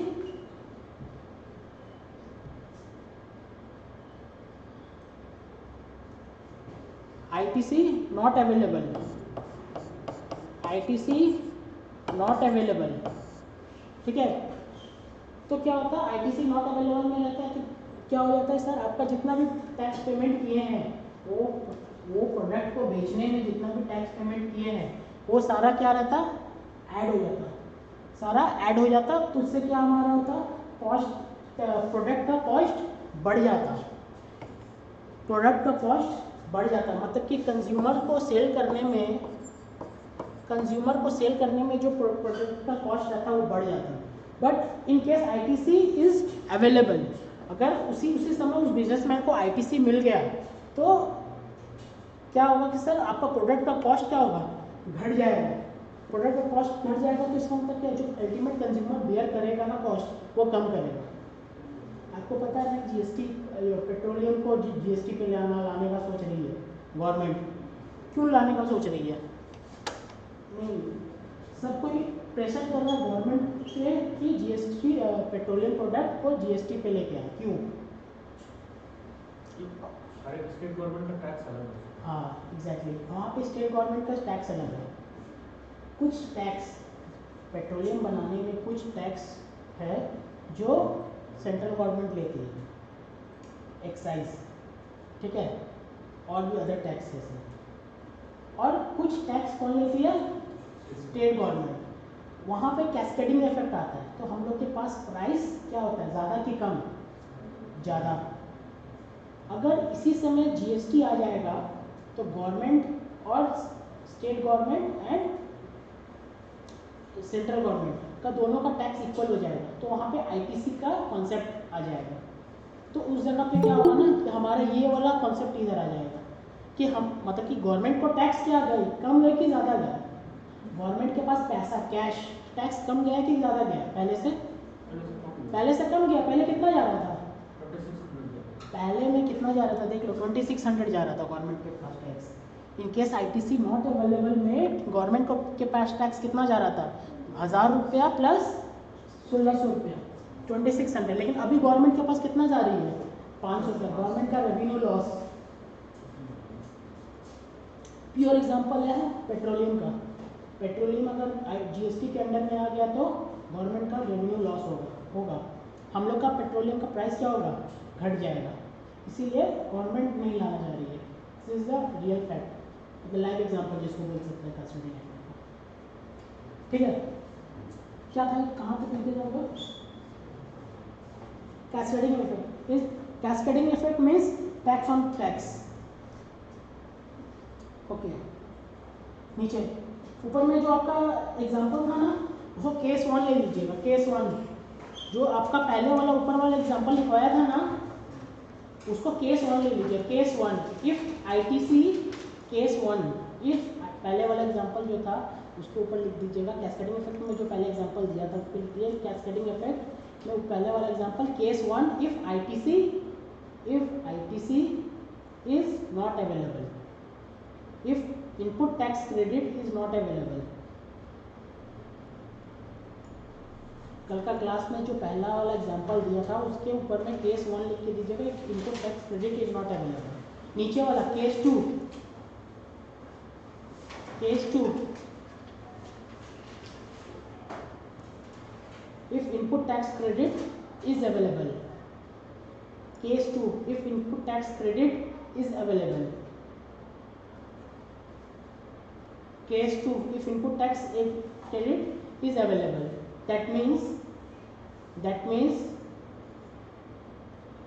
नॉट अवेलेबल, ठीक है। तो क्या होता है आईटीसी नॉट अवेलेबल में रहता है क्या हो जाता है सर, आपका जितना भी टैक्स पेमेंट किए हैं वो प्रोडक्ट को बेचने में जितना भी टैक्स पेमेंट किए हैं वो सारा क्या रहता, ऐड हो जाता, सारा ऐड हो जाता। तो उससे क्या हमारा होता, कॉस्ट, प्रोडक्ट का कॉस्ट बढ़ जाता, प्रोडक्ट का कॉस्ट बढ़ जाता। मतलब कि कंज्यूमर को सेल करने में जो प्रोडक्ट का कॉस्ट रहता है वो बढ़ जाता। But in case ITC is available, अगर उसी समय उस बिजनेसमैन को आईटीसी मिल गया तो क्या होगा कि सर आपका प्रोडक्ट का कॉस्ट क्या होगा, घट जाएगा। प्रोडक्ट का कॉस्ट घट जाएगा तो इसका मतलब क्या, जो अल्टीमेट कंज्यूमर बेयर करेगा ना कॉस्ट, वो कम करेगा। आपको पता है ना जीएसटी, पेट्रोलियम को जीएसटी पे लाने का सोच रही है गवर्नमेंट, क्यों लाने का सोच रही है? नहीं, सब कोई प्रेशर कर रहा है गवर्नमेंट से कि जीएसटी, पेट्रोलियम प्रोडक्ट को जीएसटी पे लेके आए। क्यों? स्टेट गवर्नमेंट का टैक्स अलग है। हाँ एग्जैक्टली, वहाँ पे स्टेट गवर्नमेंट का टैक्स अलग है। कुछ टैक्स पेट्रोलियम बनाने में कुछ टैक्स है जो सेंट्रल गवर्नमेंट लेती है, एक्साइज, ठीक है, और भी अदर टैक्सेस हैं। और कुछ टैक्स कौन लेती है, स्टेट गवर्नमेंट। वहाँ पे कैस्केडिंग इफेक्ट आता है, तो हम लोग के पास प्राइस क्या होता है, ज़्यादा कि कम, ज़्यादा। अगर इसी समय जीएसटी आ जाएगा तो गवर्नमेंट और state government and central government का दोनों का टैक्स इक्वल हो जाएगा, तो वहाँ पे आईटीसी का कॉन्सेप्ट आ जाएगा। तो उस जगह पे क्या होगा ना कि हमारा ये वाला कॉन्सेप्ट इधर आ जाएगा कि हम मतलब कि गवर्नमेंट को टैक्स क्या गई, कम गया कि ज़्यादा गया? गवर्नमेंट के पास पैसा कैश, टैक्स कम गया कि ज़्यादा गया? पहले से कम गया। पहले कितना जा रहा था? पहले में कितना जा रहा था देख लो, 2600 जा रहा था गवर्नमेंट के पास tax. In case ITC not available में गवर्नमेंट को के पास टैक्स कितना जा रहा था, 1000 रुपया प्लस 1600 रुपया, 2600। लेकिन अभी गवर्नमेंट के पास कितना जा रही है, 500 रुपया। गवर्नमेंट का रेवेन्यू लॉस। प्योर एग्जांपल है पेट्रोलियम का। पेट्रोलियम अगर जीएसटी के अंडर में आ गया तो गवर्नमेंट का रेवेन्यू लॉस होगा। हम लोग का पेट्रोलियम का प्राइस क्या होगा, घट जाएगा। इसीलिए गवर्नमेंट नहीं लाना चाह रही है। This is the real fact, live example जिसको बोल सकते हैं कैस्केडिंग इफेक्ट। ठीक है, क्या था, कहाँ तक लेके जाऊँगा? Cascading effect means tax on tax. Okay, नीचे ऊपर में जो आपका एग्जांपल था ना, उसको केस 1 ले लीजिएगा। केस 1 जो आपका पहले वाला ऊपर वाला एग्जांपल लिखवाया था ना, उसको केस 1 ले लीजिए। Case 1 if ITC, case 1 if पहले वाला एग्जांपल जो था उसके ऊपर लिख दीजिएगा। कैस्केडिंग इफेक्ट में जो पहले एग्जांपल दिया था उसको लिख दिए कैस्केडिंग इफेक्ट में पहले वाला example case 1 if ITC is not available, if input tax credit is not available. कल का क्लास में जो पहला वाला एग्जांपल दिया था उसके ऊपर में केस 1 लिख के दीजिएगा, input tax credit is not available. नीचे वाला case 2 if input tax credit is available. Case 2 if input tax credit is available. Case 2 if input tax credit is available. That means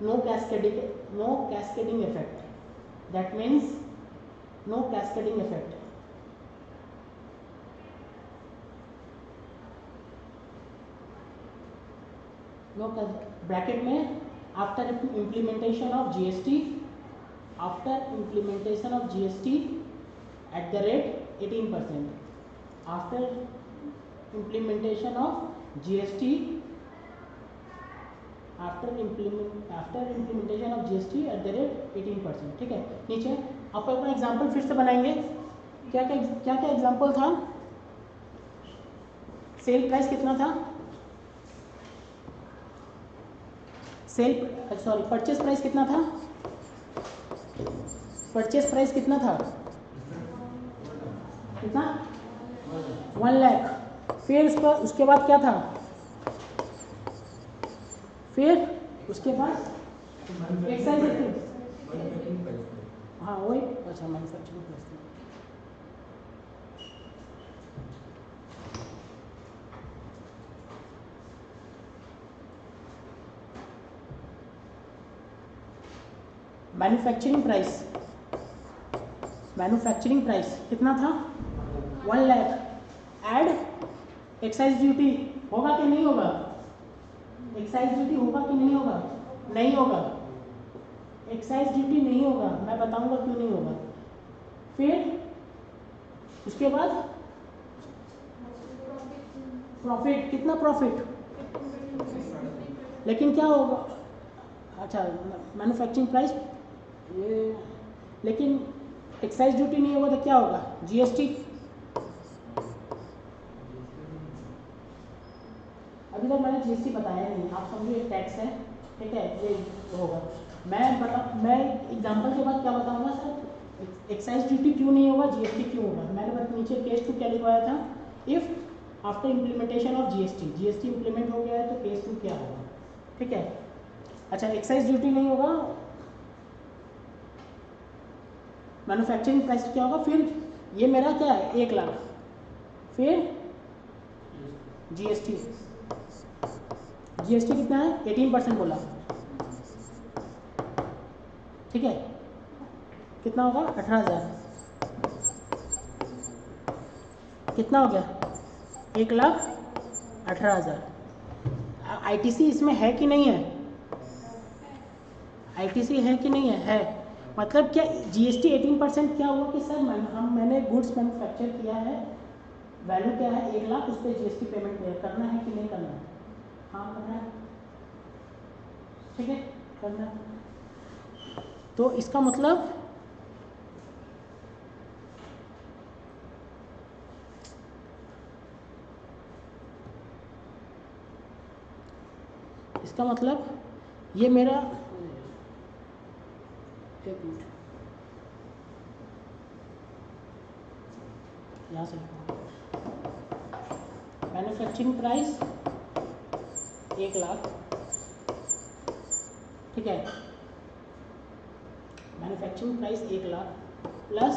no cascading effect. That means no cascading effect. No bracket में after implementation of GST at the rate 18%, after implementation of GST at the rate 18%। ठीक है, नीचे आप अपना example फिर से बनाएंगे। क्या क्या एग्जांपल था? सेल प्राइस कितना था, परचेस प्राइस कितना था? परचेस प्राइस कितना था? कितना? 1 लाख। फिर उसके बाद क्या था? फिर उसके बाद एक्साइज कितनी? मैन्युफैक्चरिंग प्राइस हाँ वही, अच्छा मैन्युफैक्चरिंग प्राइस। मैन्युफैक्चरिंग प्राइस कितना था? 1 लाख। ऐड एक्साइज ड्यूटी होगा कि नहीं होगा? एक्साइज ड्यूटी होगा कि नहीं होगा? नहीं होगा। एक्साइज ड्यूटी नहीं होगा, मैं बताऊंगा क्यों नहीं होगा। फिर उसके बाद प्रॉफिट, कितना प्रॉफिट? लेकिन क्या होगा? अच्छा मैन्युफैक्चरिंग प्राइस ये, लेकिन एक्साइज ड्यूटी नहीं होगा तो क्या होगा? जीएसटी। अभी तक मैंने जीएसटी बताया नहीं, आप समझो एक टैक्स है, ठीक है, ये होगा। मैं एग्जांपल के बाद क्या बताऊंगा सर, एक्साइज ड्यूटी क्यों नहीं होगा, जीएसटी क्यों होगा। मैंने बस नीचे केस 2 क्या लिखवाया था, if after implementation of GST implement हो गया है तो केस 2 क्या होगा, ठीक है। अच्छा एक्साइज ड्यूटी नहीं होगा, मैन्युफैक्चरिंग प्राइस क्या होगा, फिर ये मेरा क्या है 1 लाख, फिर जीएसटी कितना है? 18% बोला, ठीक है। कितना होगा? 18,000। कितना हो गया? 1,18,000। आईटीसी इसमें है कि नहीं है? आईटीसी है कि नहीं है? है। मतलब क्या जीएसटी 18% क्या हुआ कि सर मैंने गुड्स मैन्युफैक्चर किया है, वैल्यू क्या है 1 लाख, उस पर जीएसटी पेमेंट करना है कि नहीं करना है? हाँ करना है, ठीक है करना है। तो इसका मतलब ये मेरा, एक मिनट यहाँ से मैन्युफैक्चरिंग प्राइस 1 लाख, ठीक है। Manufacturing price 1 lakh plus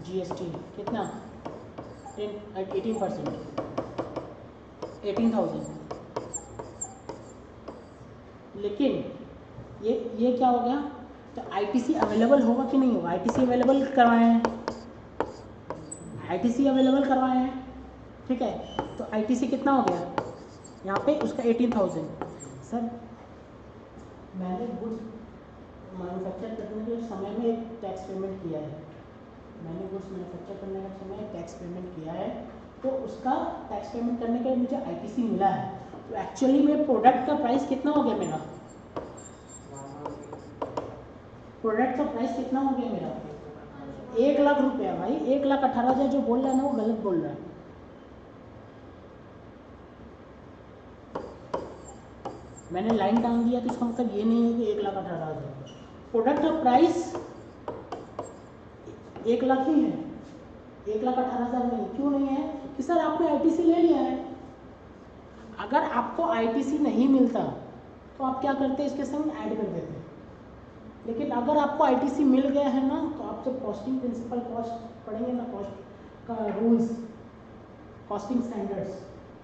GST कितना? 18%, 18,000। लेकिन ये क्या हो गया? तो आईटीसी अवेलेबल होगा कि नहीं होगा? आईटीसी अवेलेबल करवाए हैं, आईटीसी अवेलेबल करवाए हैं, ठीक है। तो आईटीसी कितना हो गया यहाँ पे? उसका 18,000। सर मैंने गुड्स मैन्युफैक्चर करने के समय में एक टैक्स पेमेंट किया है, मैंने गुड्स मैन्युफैक्चर करने का समय टैक्स पेमेंट किया है, तो उसका टैक्स पेमेंट करने के मुझे आईटीसी मिला है। तो एक्चुअली में प्रोडक्ट का प्राइस कितना हो गया मेरा? प्रोडक्ट का प्राइस कितना हो गया मेरा? 1 लाख रुपया। भाई 1,18,000 जो बोल रहा है ना वो गलत बोल रहा है। मैंने लाइन टांग दिया तो इसका मतलब ये नहीं है कि 1,18,000। प्रोडक्ट का प्राइस 1 लाख ही है, 1,18,000 नहीं। क्यों नहीं है? कि सर आपने आईटीसी ले लिया है। अगर आपको आईटीसी नहीं मिलता तो आप क्या करते? इसके संग ऐड कर देते। लेकिन अगर आपको आईटीसी मिल गया है ना, तो आप जब कॉस्टिंग प्रिंसिपल कॉस्ट पढ़ेंगे ना, कॉस्ट का रूल्स, कॉस्टिंग स्टैंडर्ड्स,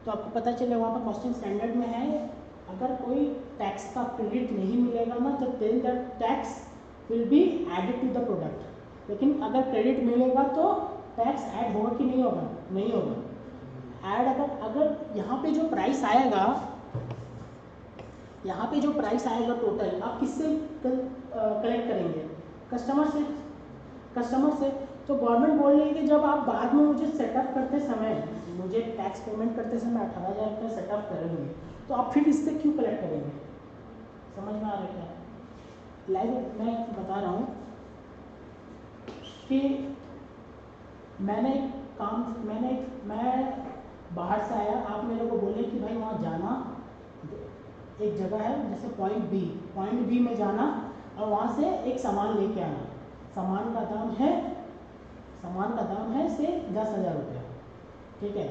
तो आपको पता चले वहाँ पर कॉस्टिंग स्टैंडर्ड में है, अगर कोई टैक्स का क्रेडिट नहीं मिलेगा ना तो then that tax will be added to the product. लेकिन अगर क्रेडिट मिलेगा तो टैक्स ऐड होगा कि नहीं होगा? नहीं होगा ऐड। अगर यहाँ पे जो प्राइस आएगा, यहाँ पे जो प्राइस आएगा टोटल, आप किससे कलेक्ट करेंगे? कस्टमर से। कस्टमर से। तो गवर्नमेंट बोल रही है कि जब आप बाद में मुझे सेटअप करते समय, मुझे टैक्स पेमेंट करते समय 18,000 का सेटअप करेंगे, तो आप फिर इससे क्यों कलेक्ट करेंगे? समझ में आ रहा है क्या? लाइव मैं बता रहा हूँ कि मैं बाहर से आया, आप मेरे को बोले कि भाई वहाँ जाना, एक जगह है जैसे पॉइंट बी में जाना और वहाँ से एक सामान लेके आना। सामान का दाम है से 10,000 रुपया, ठीक है।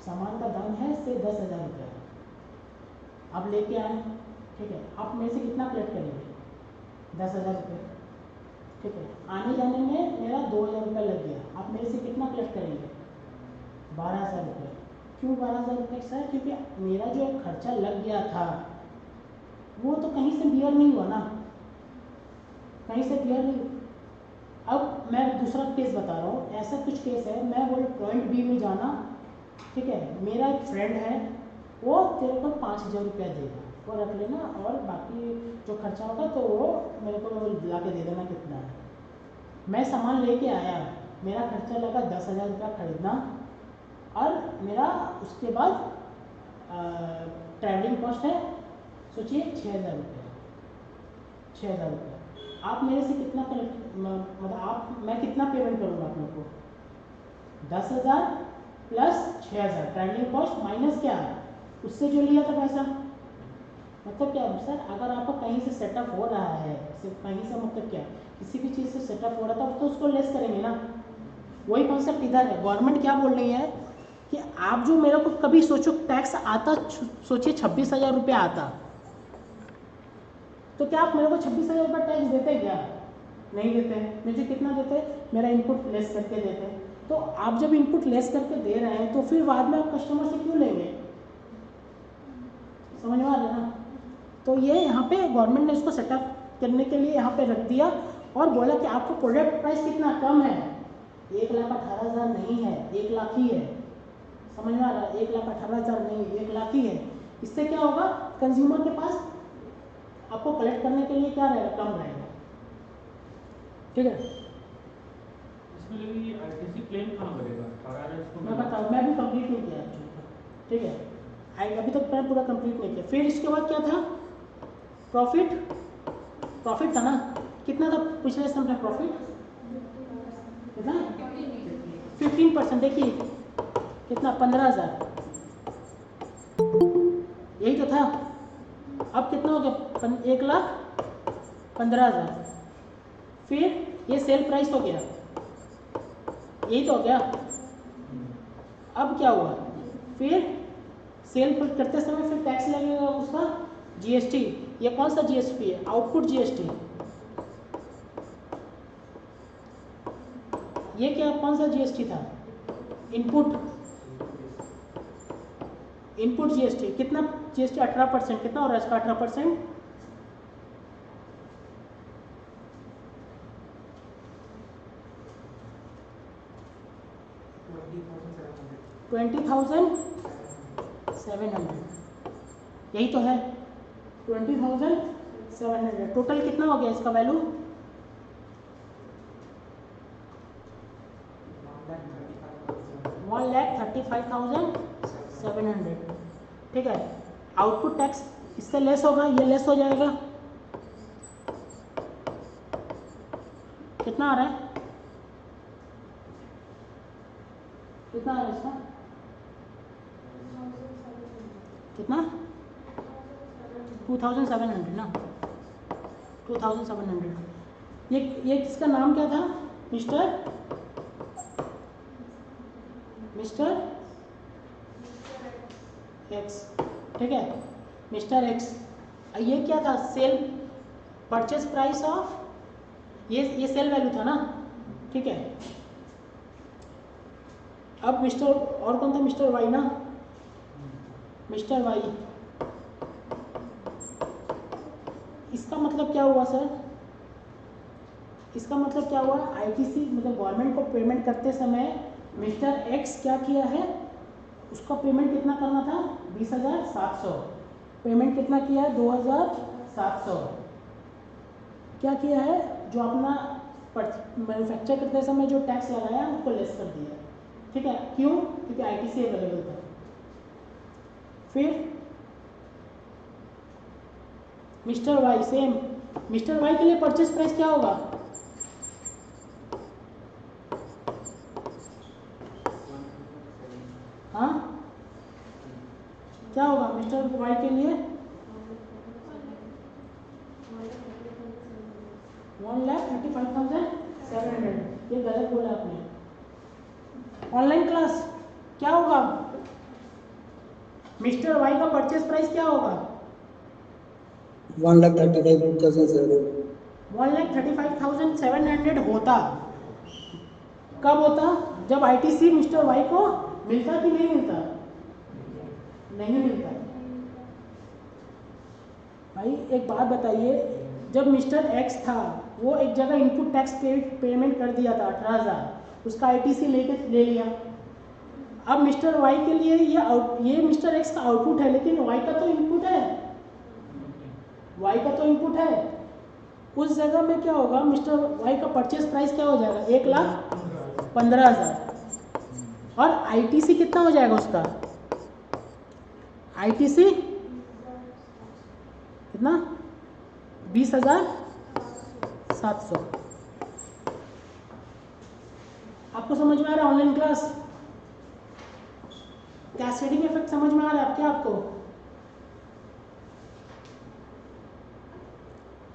सामान का दाम है से 10,000 रुपया। अब लेके आए, ठीक है, आप मेरे से कितना कलेक्ट करेंगे? 10,000 रुपये। ठीक है, आने जाने में मेरा 2,000 रुपये लग गया, आप मेरे से कितना कलेक्ट करेंगे? 12,000 रुपये। क्यों 12,000 रुपये सर? क्योंकि मेरा जो खर्चा लग गया था वो तो कहीं से बियर नहीं हुआ ना, कहीं से बियर नहीं। अब मैं दूसरा केस बता रहा हूँ, ऐसा कुछ केस है, मैं बोले पॉइंट बी में जाना, ठीक है, मेरा एक फ्रेंड है, वो तेरे को 5,000 रुपया देगा, वो रख लेना, और बाकी जो खर्चा होगा तो वो मेरे को ला के दे देना कितना है। मैं सामान लेके आया, मेरा खर्चा लगा 10,000 रुपया खरीदना, और मेरा उसके बाद ट्रैवलिंग कॉस्ट है, सोचिए 6,000 रुपये। 6,000 रुपये आप मेरे से कितना कलेक्ट, मतलब आप, मैं कितना पेमेंट करूँगा आप लोग को? 10,000 प्लस 6,000 ट्रैवलिंग कॉस्ट माइनस क्या है उससे जो लिया था पैसा। मतलब क्या सर, अगर आपका कहीं से सेटअप हो रहा है, सिर्फ कहीं से मतलब क्या, किसी भी चीज़ से सेटअप हो रहा था तो उसको लेस करेंगे ना। वही कॉन्सेप्ट इधर है। गवर्नमेंट क्या बोल रही है कि आप जो मेरे को कभी सोचो टैक्स आता, सोचिए 26,000 रुपये आता, तो क्या आप मेरे को 26,000 रुपये टैक्स देते क्या? नहीं देते हैं। मुझे कितना देते? मेरा इनपुट लेस करके देते हैं। तो आप जब इनपुट लेस करके दे रहे हैं तो फिर बाद में आप कस्टमर से क्यों लेंगे? समझ में आ रहा है ना? तो ये यहाँ पे गवर्नमेंट ने इसको सेटअप करने के लिए यहाँ पे रख दिया और बोला कि आपको प्रोडक्ट प्राइस कितना कम है, 1,18,000 नहीं है, 1 लाख ही है। समझ में आ रहा है? 1,18,000 नहीं, 1 लाख ही है। इससे क्या होगा, कंज्यूमर के पास आपको कलेक्ट करने के लिए क्या रहेगा, कम रहेगा। ठीक है, इसमें लेकिन आईटीसी क्लेम कहाँ करेगा? 18,000 इसको मैं बताऊँ, मैं अभी कंप्लीट नहीं किया एक्चुअली। ठीक है, अभी तक मैं पूरा कंप्लीट नहीं किया। फिर इसके बाद क्या था, प्रॉफिट था ना, कितना था पिछले समय में प्रॉफिट? कितना? 15%। देखिए कितना, 15,000, यही तो था। अब कितना हो गया, 1,15,000। फिर ये सेल प्राइस हो गया, यही तो हो गया। अब क्या हुआ, फिर सेल करते समय फिर टैक्स लगेगा उसका, जीएसटी। ये कौन सा जीएसटी है? Output GST. ये क्या, कौन सा जीएसटी था? Input GST. कितना जीएसटी? 18%। कितना हो रहा है इसका 18%? 20,700। यही तो है, 20,700। टोटल कितना हो गया इसका वैल्यू? 1,35,700। ठीक है, आउटपुट टैक्स इससे लेस होगा, ये लेस हो जाएगा। कितना आ रहा है, कितना आ रहा है इसका? कितना? 2,700 ना, 2,700। ये किसका नाम क्या था? Mister x. ठीक है, मिस्टर एक्स। ये क्या था, सेल परचेज प्राइस ऑफ, ये सेल वैल्यू था ना। ठीक है, अब मिस्टर, और कौन था? मिस्टर वाई ना, मिस्टर वाई। इसका मतलब क्या हुआ सर? इसका मतलब क्या हुआ, आईटीसी मतलब गवर्नमेंट को पेमेंट करते समय मिस्टर एक्स क्या किया है, उसका पेमेंट कितना करना था? 20,700। पेमेंट कितना किया है? 2,700। क्या किया है, जो अपना मैन्युफैक्चर करते समय जो टैक्स लगाया उसको लेस कर दिया। ठीक है, क्यों? क्योंकि आईटीसी अवेलेबल था। फिर mister Y, same mister Y के लिए परचेज प्राइस क्या होगा? हाँ, क्या होगा मिस्टर वाई के लिए? 1,35,700। ये गलत बोला आपने। ऑनलाइन क्लास क्या होगा, मिस्टर वाई का परचेज प्राइस क्या होगा? 1,35,700. 1,35,700 होता, कब होता? जब आईटीसी मिस्टर वाई को मिलता कि नहीं मिलता? नहीं मिलता। भाई एक बात बताइए, जब मिस्टर एक्स था वो एक जगह इनपुट टैक्स पेमेंट कर दिया था 18,000, उसका आईटीसी ले लिया। अब मिस्टर वाई के लिए ये मिस्टर एक्स का आउटपुट है, लेकिन वाई का तो इनपुट है, वाई का तो इनपुट है। उस जगह में क्या होगा, मिस्टर वाई का परचेस प्राइस क्या हो जाएगा? 1,15,000। और आईटीसी कितना हो जाएगा उसका? आईटीसी कितना? 20,700। आपको समझ में आ रहा है? ऑनलाइन क्लास कैस्केडिंग इफेक्ट समझ में आ रहा है क्या आपको?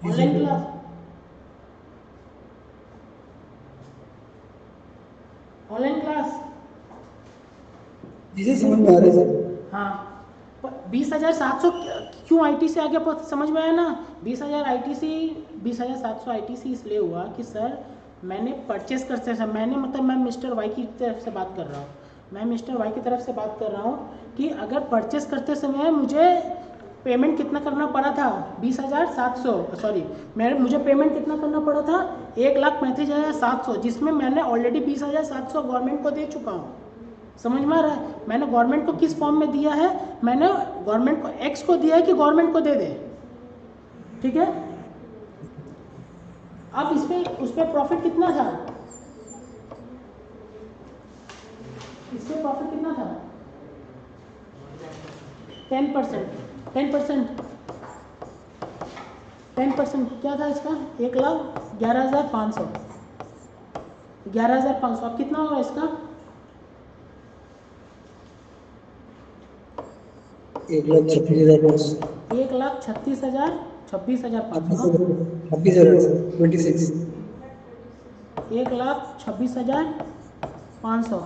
ऑनलाइन क्लास ऑनलाइन क्लास जी समझ में आ रही सर। हाँ, 20,700 क्यों आईटी से आगे समझ में आया ना? 20,700 आईटीसी इसलिए हुआ कि सर मैंने परचेस करते समय, मैंने मतलब मैं मिस्टर वाई की तरफ से बात कर रहा हूँ, मैं मिस्टर वाई की तरफ से बात कर रहा हूँ कि अगर परचेस करते समय मुझे पेमेंट कितना करना पड़ा था? 20,700 सॉरी, मुझे पेमेंट कितना करना पड़ा था? 1,35,700, जिसमें मैंने ऑलरेडी 20,700 गवर्नमेंट को दे चुका हूँ। समझ में आ रहा है? मैंने गवर्नमेंट को किस फॉर्म में दिया है? मैंने गवर्नमेंट को एक्स को दिया है कि गवर्नमेंट को दे दे, ठीक है? अब इस पे उस पे प्रॉफिट कितना था? इस पे प्रॉफिट कितना था? 10%। 10% क्या था इसका? 1,11,500। 11,500। अब कितना होगा इसका? 1,36,500. 1,36,000 26,500 26. 1,26,500।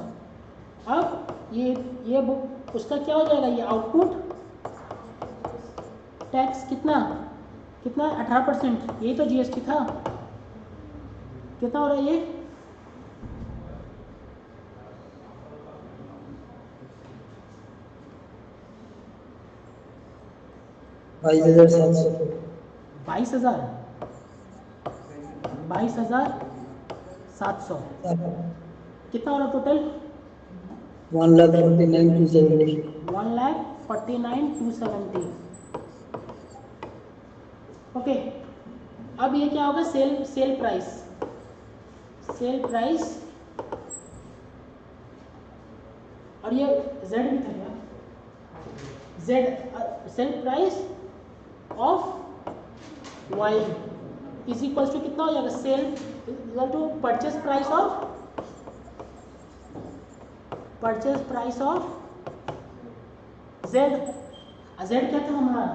अब ये बुक उसका क्या हो जाएगा? ये आउटपुट टैक्स कितना 18%। यही तो जीएसटी था। कितना हो रहा है ये? ₹22,700. 22,700। कितना हो रहा टोटल? 1,49,270. 1,49,270। ओके, अब ये क्या होगा? सेल प्राइस और ये जेड भी था क्या? Z sale price of Y is equal to कितना हो जाएगा? Sale equal to purchase price of Z. Z क्या था हमारा?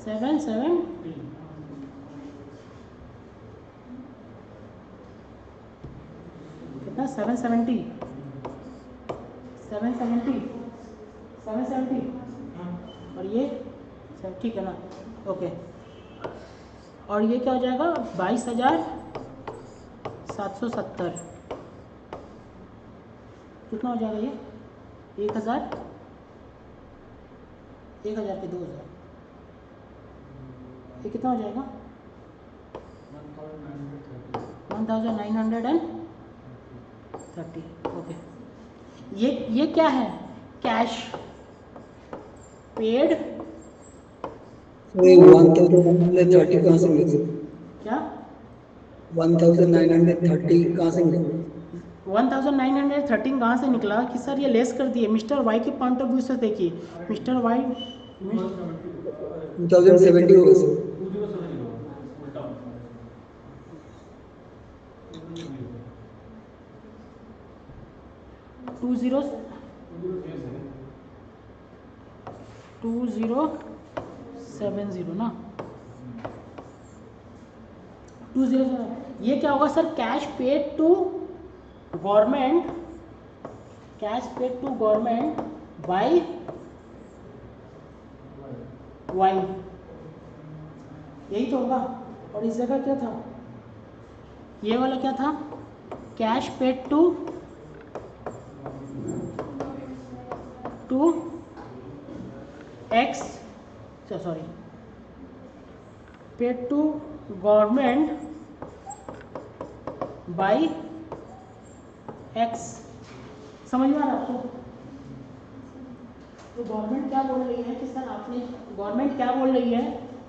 770 कितना? 770 और ये ठीक है ना? ओके, और ये क्या हो जाएगा? 22,770। कितना हो जाएगा ये? 1,000 के 2,000, ये कितना हो जाएगा? 1,930। ओके, ये क्या है? Cash paid. 1,930 कहाँ से मिले? क्या 1,930 कहाँ से मिले? 1,913 कहाँ से निकला कि सर ये लेस कर दिए? मिस्टर वाई के पॉइंट ऑफ व्यू से देखिए, मिस्टर वाई 2,070 होगा सर. 2070 ना? 207। ये क्या होगा sir? Cash paid to government by Y, यही तो होगा। और इस जगह क्या था, ये वाला क्या था, cash paid to X, sorry, paid to government by X. समझ में आ रहा है आपको? तो गवर्नमेंट क्या बोल रही है कि सर आपने, गवर्नमेंट क्या बोल रही है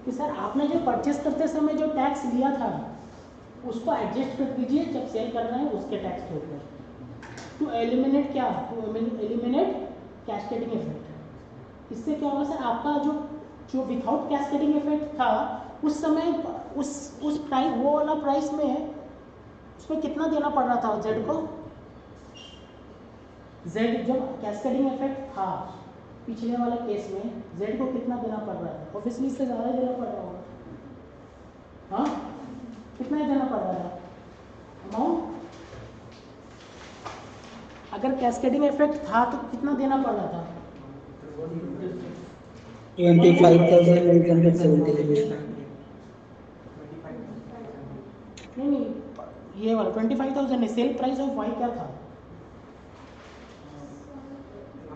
कि सर आपने जो परचेस करते समय जो टैक्स लिया था उसको एडजस्ट कर दीजिए जब सेल कर रहे हैं उसके टैक्स के ऊपर, टू एलिमिनेट क्या, टू एलिमिनेट कैस्केडिंग इफेक्ट। इससे क्या होगा सर, आपका जो विदाउट कैस्केडिंग इफेक्ट था उस समय उस प्राइस, वो वाला प्राइस में उसमें कितना देना पड़ रहा था जेड को, जेड जब कैस्केडिंग इफेक्ट था पिछले वाले केस में जेड को कितना देना पड़ रहा था, ऑब्वियसली इससे ज़्यादा देना पड़ रहा होगा। हाँ, कितना ही देना पड़ रहा था अमाउंट, अगर कैस्केडिंग इफेक्ट था तो कितना देना पड़ रहा था, 25,870। नहीं, ये वाला 25,000 है। सेल प्राइस ऑफ वाई क्या था,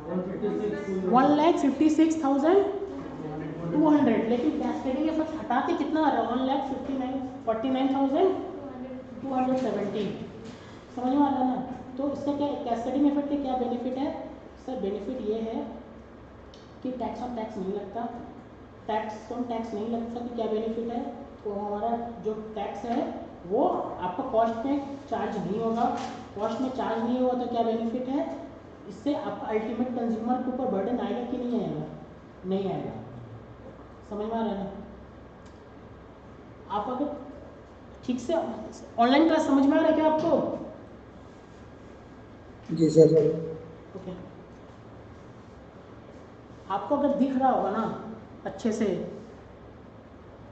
1,56,200, लेकिन कैस्केडिंग इफेक्ट हटा के कितना आ रहा है, 1,49,270। समझ में आ रहा है ना? तो इसका क्या, कैस्केडिंग इफेक्ट के क्या बेनिफिट है सर? बेनिफिट ये है कि टैक्स ऑन टैक्स नहीं लगता, टैक्स ऑन टैक्स नहीं लगता कि क्या बेनिफिट है, तो हमारा जो टैक्स है वो आपका कॉस्ट में चार्ज नहीं होगा। कॉस्ट में चार्ज नहीं होगा तो क्या बेनिफिट है, इससे आपका अल्टीमेट कंज्यूमर के ऊपर बर्डन आएगा कि नहीं आएगा? नहीं आएगा। समझ में आ रहा है ना? आप अगर ठीक से ऑनलाइन क्लास समझ में आ रहा है क्या आपको? जी सर। ओके, आपको अगर दिख रहा होगा ना अच्छे से,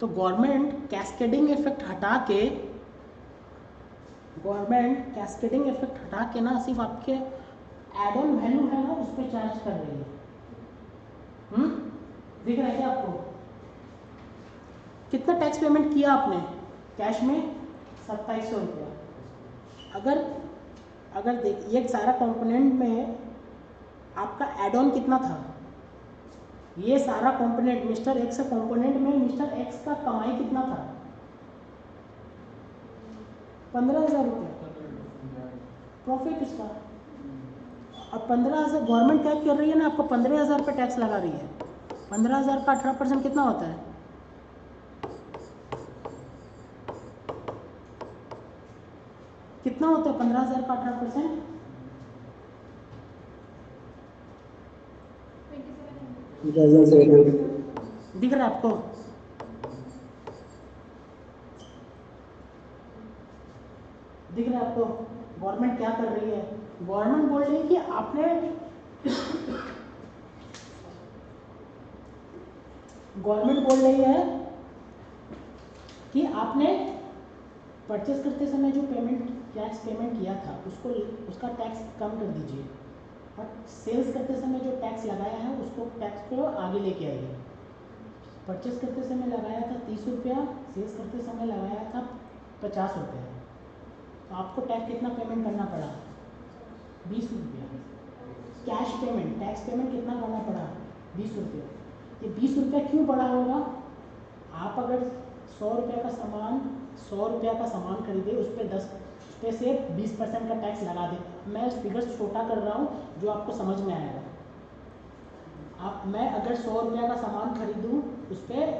तो गवर्नमेंट कैस्केडिंग इफेक्ट हटा के, ना सिर्फ आपके एड ऑन वैल्यू है ना उस पर चार्ज कर रही है। दिख रहा है क्या आपको? कितना टैक्स पेमेंट किया आपने कैश में? 2700 रुपया। अगर देख, ये सारा कंपोनेंट में आपका एड ऑन कितना था, ये सारा कंपोनेंट मिस्टर एक्स कंपोनेंट में मिस्टर एक्स का कमाई कितना था? 15,000 रुपया प्रॉफिट इसका। अब 15,000 गवर्नमेंट क्या कर रही है ना, आपको 15,000 पे टैक्स लगा रही है। 15,000 का 18% कितना होता है? कितना होता है 15,000 का 18%? दिख रहा है आपको? दिख रहा है आपको? गवर्नमेंट क्या कर रही है? गवर्नमेंट बोल रही है कि आपने गवर्नमेंट बोल रही है कि आपने परचेस करते समय जो टैक्स पेमेंट किया था उसका टैक्स कम कर दीजिए, और सेल्स करते समय जो टैक्स लगाया है उसको टैक्स को आगे लेके आइए। परचेस करते समय लगाया था 30 रुपया, सेल्स करते समय लगाया था 50 रुपया, तो आपको टैक्स कितना पेमेंट करना पड़ा? 20 रुपया। कैश पेमेंट, टैक्स पेमेंट कितना करना पड़ा? 20 रुपया। ये 20 रुपया क्यों बढ़ा होगा? आप अगर 100 रुपया का सामान खरीदे, उस पे से 20% का टैक्स लगा दे। मैं फिगर छोटा कर रहा हूँ जो आपको समझ में आएगा। मैं अगर 100 रुपया का सामान खरीदूँ, उस पर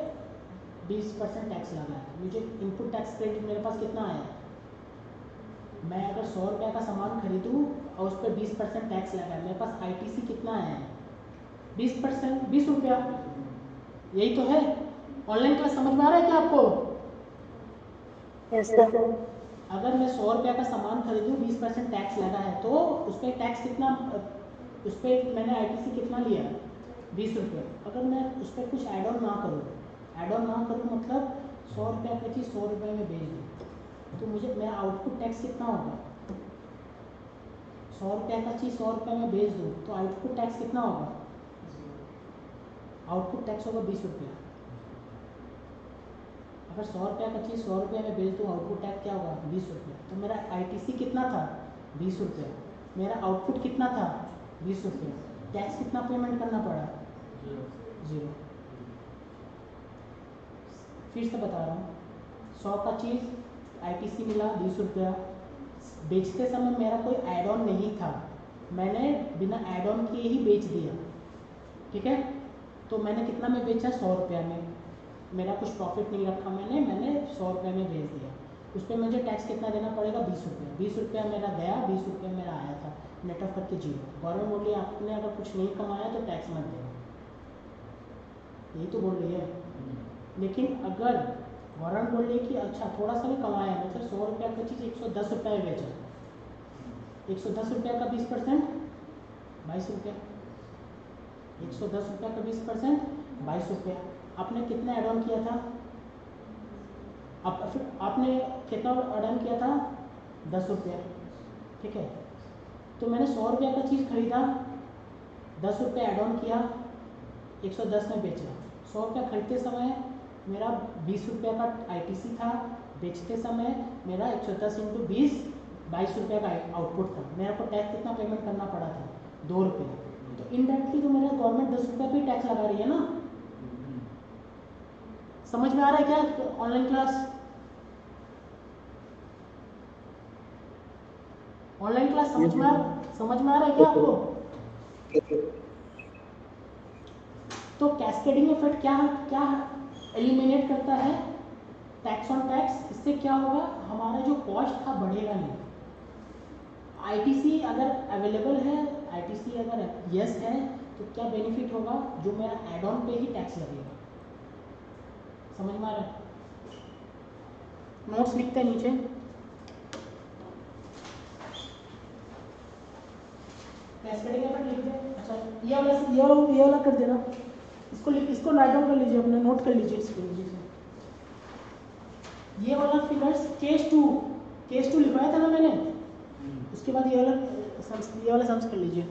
20% टैक्स लगा है, मुझे इनपुट टैक्स क्रेडिट मेरे पास कितना आया? मैं अगर 100 रुपया का सामान खरीदूँ और उस पर 20% टैक्स लगा है, मेरे पास ITC कितना आया है? 20%, 20 रुपया। यही तो है। ऑनलाइन क्लास समझ में आ रहा है क्या आपको? Yes, sir. अगर मैं 100 रुपया का सामान खरीदूँ, 20% टैक्स लगा है, तो उस पर टैक्स कितना, उस पर मैंने ITC कितना लिया? 20 रुपये। अगर मैं उस पर कुछ ऐड ऑन ना करूँ मतलब 100 रुपया की चीज़ 100 रुपये में बेच दूँ, तो मुझे मेरा आउटपुट टैक्स कितना होगा? 100 रुपया का चीज़ 100 रुपये में बेच दूँ तो आउटपुट टैक्स कितना होगा? आउटपुट टैक्स होगा 20 रुपया। अगर 100 रुपये का चीज़ 100 रुपये में बेच दूँ, आउटपुट टैक्स क्या होगा 20 रुपये। तो मेरा ITC कितना था 20 रुपये, मेरा आउटपुट कितना था 20 रुपये, टैक्स कितना पेमेंट करना पड़ा 0। फिर से बता रहा हूँ, 100 का चीज़ ITC मिला 20 रुपया, बेचते समय मेरा कोई ऐड ऑन नहीं था, मैंने बिना ऐड ऑन किए ही बेच दिया, ठीक है। तो मैंने कितना में बेचा 100 रुपया में, मेरा कुछ प्रॉफिट नहीं रखा मैंने 100 रुपये में बेच दिया। उस पर मुझे टैक्स कितना देना पड़ेगा 20 रुपया। 20 रुपया मेरा गया, 20 रुपया मेरा आया था, नेट ऑफ करके 0। गवर्नमेंट बोल रही है आपने अगर कुछ नहीं कमाया तो टैक्स मत देना, यही तो बोल रही है। लेकिन अगर गवर्नमेंट बोल रही है कि अच्छा थोड़ा सा भी कमाया, मतलब 100 रुपया की चीज़ 110 रुपये में बेचा, 110 रुपया का 20% 22 रुपया, 110 रुपया का 20% 22 रुपया। आपने कितना ऐड ऑन किया था, फिर आपने कितना ऐड ऑन किया था 10 रुपया, ठीक है। तो मैंने 100 रुपया का चीज़ खरीदा, 10 रुपये ऐड ऑन किया, 110 में बेचा। 100 रुपया खरीदते समय मेरा 20 रुपया का ITC था, बेचते समय मेरा 110 इंटू 20 22 रुपया का आउटपुट था। मेरे को टैक्स कितना पेमेंट करना पड़ा था 2 रुपये। तो इनडायरेक्टली तो मेरा गवर्नमेंट 10 रुपये पे टैक्स लगा रही है ना। समझ में आ रहा है क्या ऑनलाइन क्लास? ऑनलाइन क्लास समझ में आ रहा है क्या आपको? तो कैस्केडिंग इफेक्ट क्या एलिमिनेट करता है, टैक्स ऑन टैक्स। इससे क्या होगा, हमारा जो कॉस्ट था बढ़ेगा नहीं। ITC अगर अवेलेबल है, ITC अगर यस है, तो क्या बेनिफिट होगा, जो मेरा एड ऑन पे ही टैक्स लगेगा। समझ में आ रहा है? नोट्स लिखते हैं नीचे। कैस्केडिंग इफेक्ट लिख दे। अच्छा ये वाला कर देना, इसको राइट डाउन कर लीजिए, अपने नोट कर लीजिए इसको। ये वाला फिगर्स केस टू लिखवाया था ना मैंने, उसके बाद ये वाला सम्स कर लीजिए।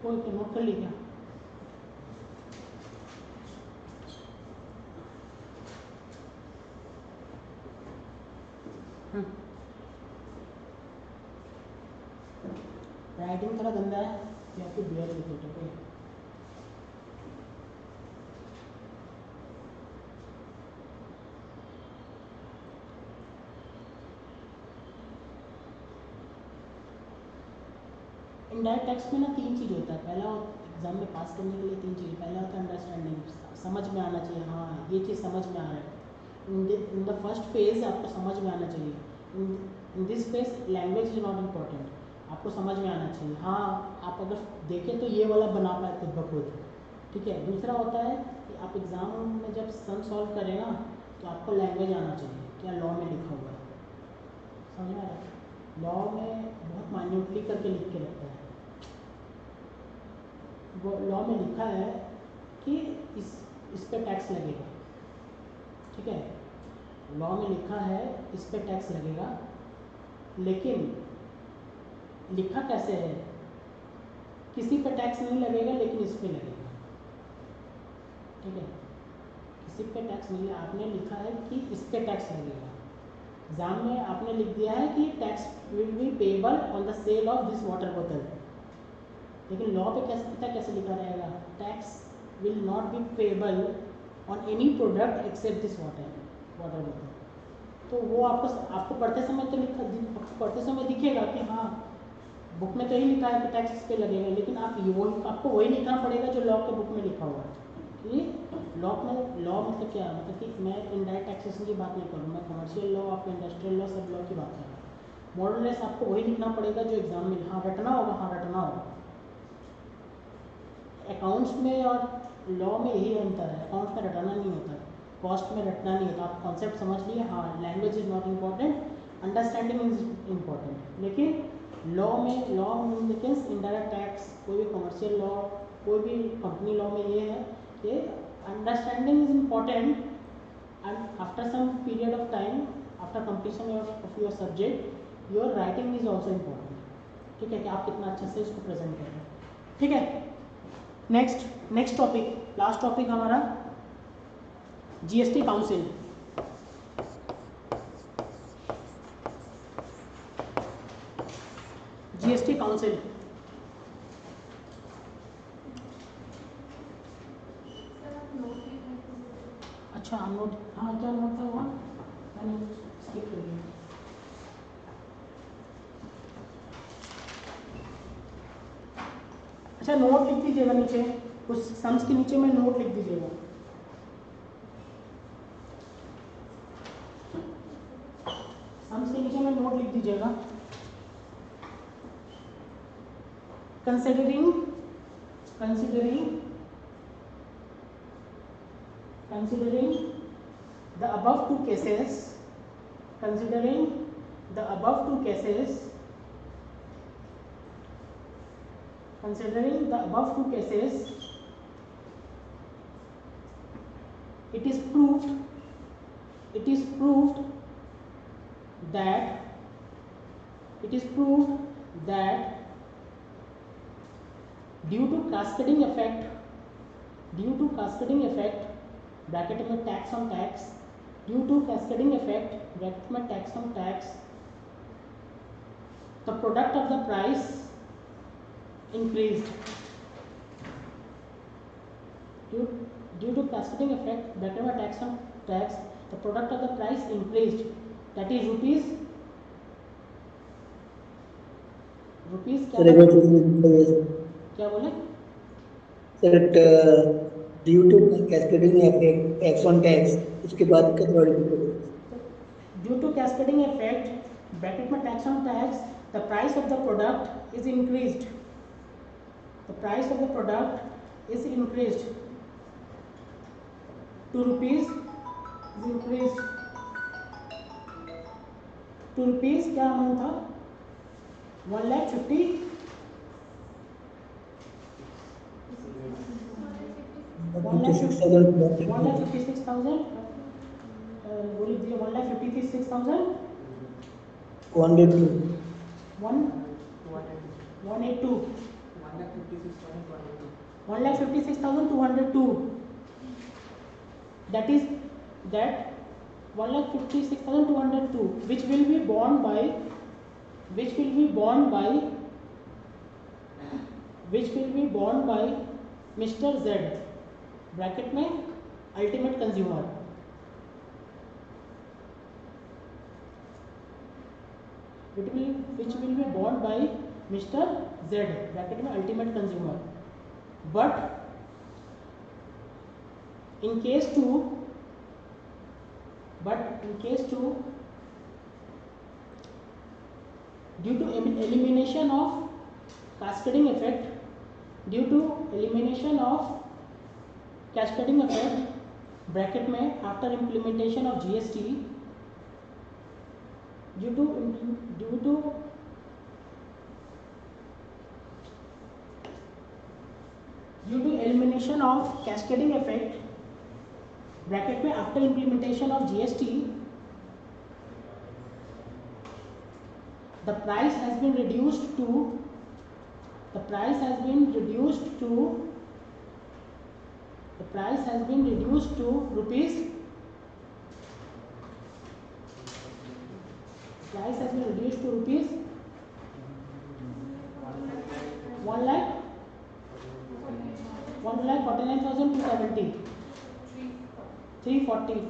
कोई नोट कर लीजिए। राइटिंग थोड़ा गंदा है, या फिर बियर लिखो, ठीक है। इनडायरेक्ट टैक्स में ना 3 चीज़ होता है। पहला एग्जाम में पास करने के लिए 3 चीज़, पहला होता है अंडरस्टैंडिंग, समझ में आना चाहिए, हाँ ये चीज़ समझ में आ रहा है। इन द फर्स्ट फेज आपको समझ में आना चाहिए। In this phase language is not important, आपको समझ में आना चाहिए। हाँ आप अगर देखें तो ये वाला बना पाए खुद ब खुद, ठीक है। दूसरा होता है कि आप एग्ज़ाम में जब सम सॉल्व करें ना, तो आपको लैंग्वेज आना चाहिए, क्या लॉ में लिखा हुआ है, समझ में आ रहा है। लॉ में बहुत माइन्यूटली करके लिख के रखता है। वो लॉ में लिखा है कि इस पे टैक्स लगेगा, ठीक है। लॉ में लिखा है इस पे टैक्स लगेगा, लेकिन लिखा कैसे है, किसी पे टैक्स नहीं लगेगा लेकिन इस पे लगेगा, ठीक है। किसी पे टैक्स नहीं, आपने लिखा है कि इस पे टैक्स लगेगा। एग्जाम में आपने लिख दिया है कि tax will be payable on the sale of this water बोतल, लेकिन लॉ पे कैसे पता कैसे लिखा रहेगा, tax will not be payable on any product except this water water. तो वो आपको पढ़ते समय तो आपको पढ़ते समय दिखेगा कि हाँ बुक में तो ही लिखा है कि टैक्स इस पे लगेगा, लेकिन आपको वही लिखना पड़ेगा जो लॉ के बुक में लिखा हुआ है। कि लॉ मतलब क्या है, मतलब कि मैं इनडायरेक्ट टैक्सेशन की बात नहीं करूँ, मैं कमर्शियल लॉ, आपका इंडस्ट्रियल लॉ, सब लॉ की बात कर रहा हूँ। मॉडलेस आपको वही लिखना पड़ेगा जो एग्जाम में हाँ रटना होगा, हाँ रटना होगा। अकाउंट्स में और लॉ में यही अंतर है, अकाउंट्स में रटाना नहीं होता है, कॉस्ट में रटना नहीं होता। आप कॉन्सेप्ट समझ लिए, हाँ language is not important, understanding is important. लेकिन law mean the sense indirect tax, कोई भी कमर्शियल लॉ, कोई भी कंपनी लॉ में ये है कि understanding is important and after some period of time, after completion of your subject, your writing is also important. ठीक है, कि आप कितना अच्छे से इसको प्रेजेंट कर रहे हैं। ठीक है, नेक्स्ट टॉपिक, लास्ट टॉपिक हमारा जीएसटी काउंसिल। जीएसटी काउंसिल अच्छा नोट, हाँ क्या नोट था वहाँ, मैंने स्किप कर दिया। अच्छा नोट लिख दीजिएगा नीचे, कुछ सम्स के नीचे में नोट लिख दीजिएगा। सम्स के नीचे में नोट लिख दीजिएगा। Considering the above two cases, considering the above two cases, it is proved that due to cascading effect bracket में tax on tax, due to cascading effect bracket में tax on tax, the product of the price increased, due to cascading effect bracket में tax on tax, the product of the price increased, that is rupees क्या बोले sir, due to cascading effect tax on tax, उसके बाद का थोड़ा due to cascading effect bracket में tax on tax, the price of the product is increased, the price of the product is increased to rupees, is increased to rupees, क्या amount था 1,50,000 1,56,000 बोलिए दिए 1,56,000 182 1,56,202, that 1,56,202 which will be borne by Mr. Z bracket में ultimate consumer, which will be borne by Mr. Z bracket में ultimate consumer, but in case 2 due to elimination of cascading effect bracket में after implementation of GST, due to elimination of cascading effect bracket में after implementation of GST, the price has been reduced to rupees 1,00,000 1,49,270, 340,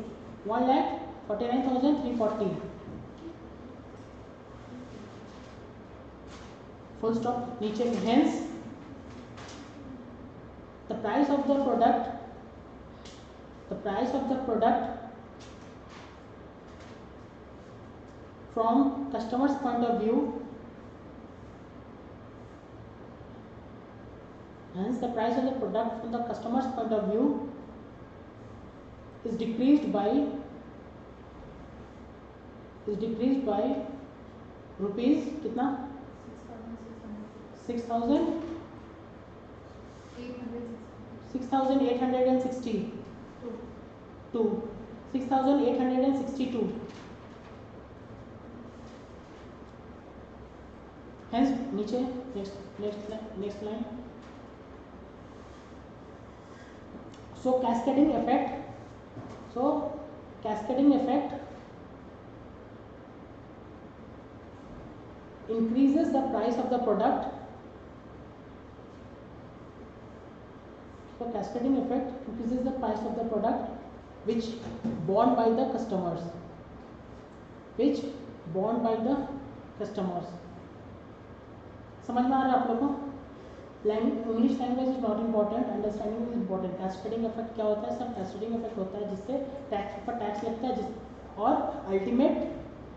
1,49,340, full stop. नीचे hence the price of the product from customer's point of view, hence the price of the product from the customer's point of view is decreased by rupees कितना 6,862. Hence नीचे next line. So cascading effect increases the price of the product. So cascading effect increases the price of the product which borne by the customers. समझ में आ रहा है आप लोगों को? English language is not important, understanding is important. Cascading effect क्या होता है सर? कैस्केडिंग इफेक्ट होता है जिससे टैक्स पर टैक्स लगता है और अल्टीमेट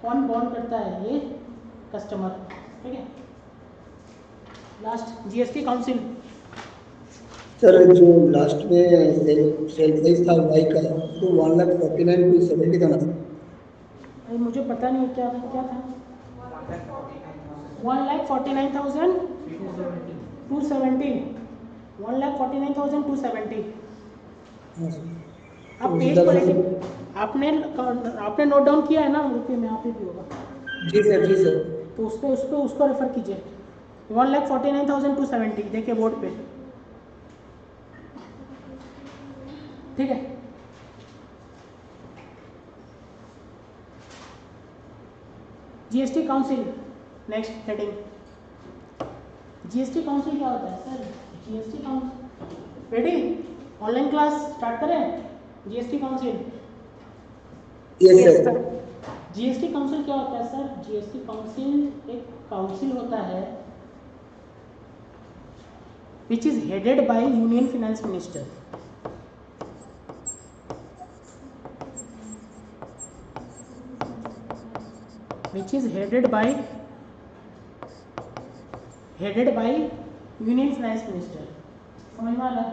कौन बॉन्ड करता है? ये कस्टमर. ठीक है. Last GST council. सर जो लास्ट में सेल प्राइस था वाई का तो 1,49,270 था ना? मुझे पता नहीं क्या था 1,49,270. 1,49,270. अब पेज क्वालिटी आपने नोट डाउन किया है ना रुपये में? आप ही भी होगा. जी सर. तो उसको रेफर कीजिए. 1,49,270 देखिए बोर्ड पे. ठीक है. GST council next heading. GST council क्या होता है sir? GST council ready? Online class start करें. GST council. Yes sir. GST council क्या होता है सर? जीएसटी काउंसिल एक काउंसिल होता है which is headed by union finance minister. which is headed by Union Finance Minister. समझ में आ रहा है?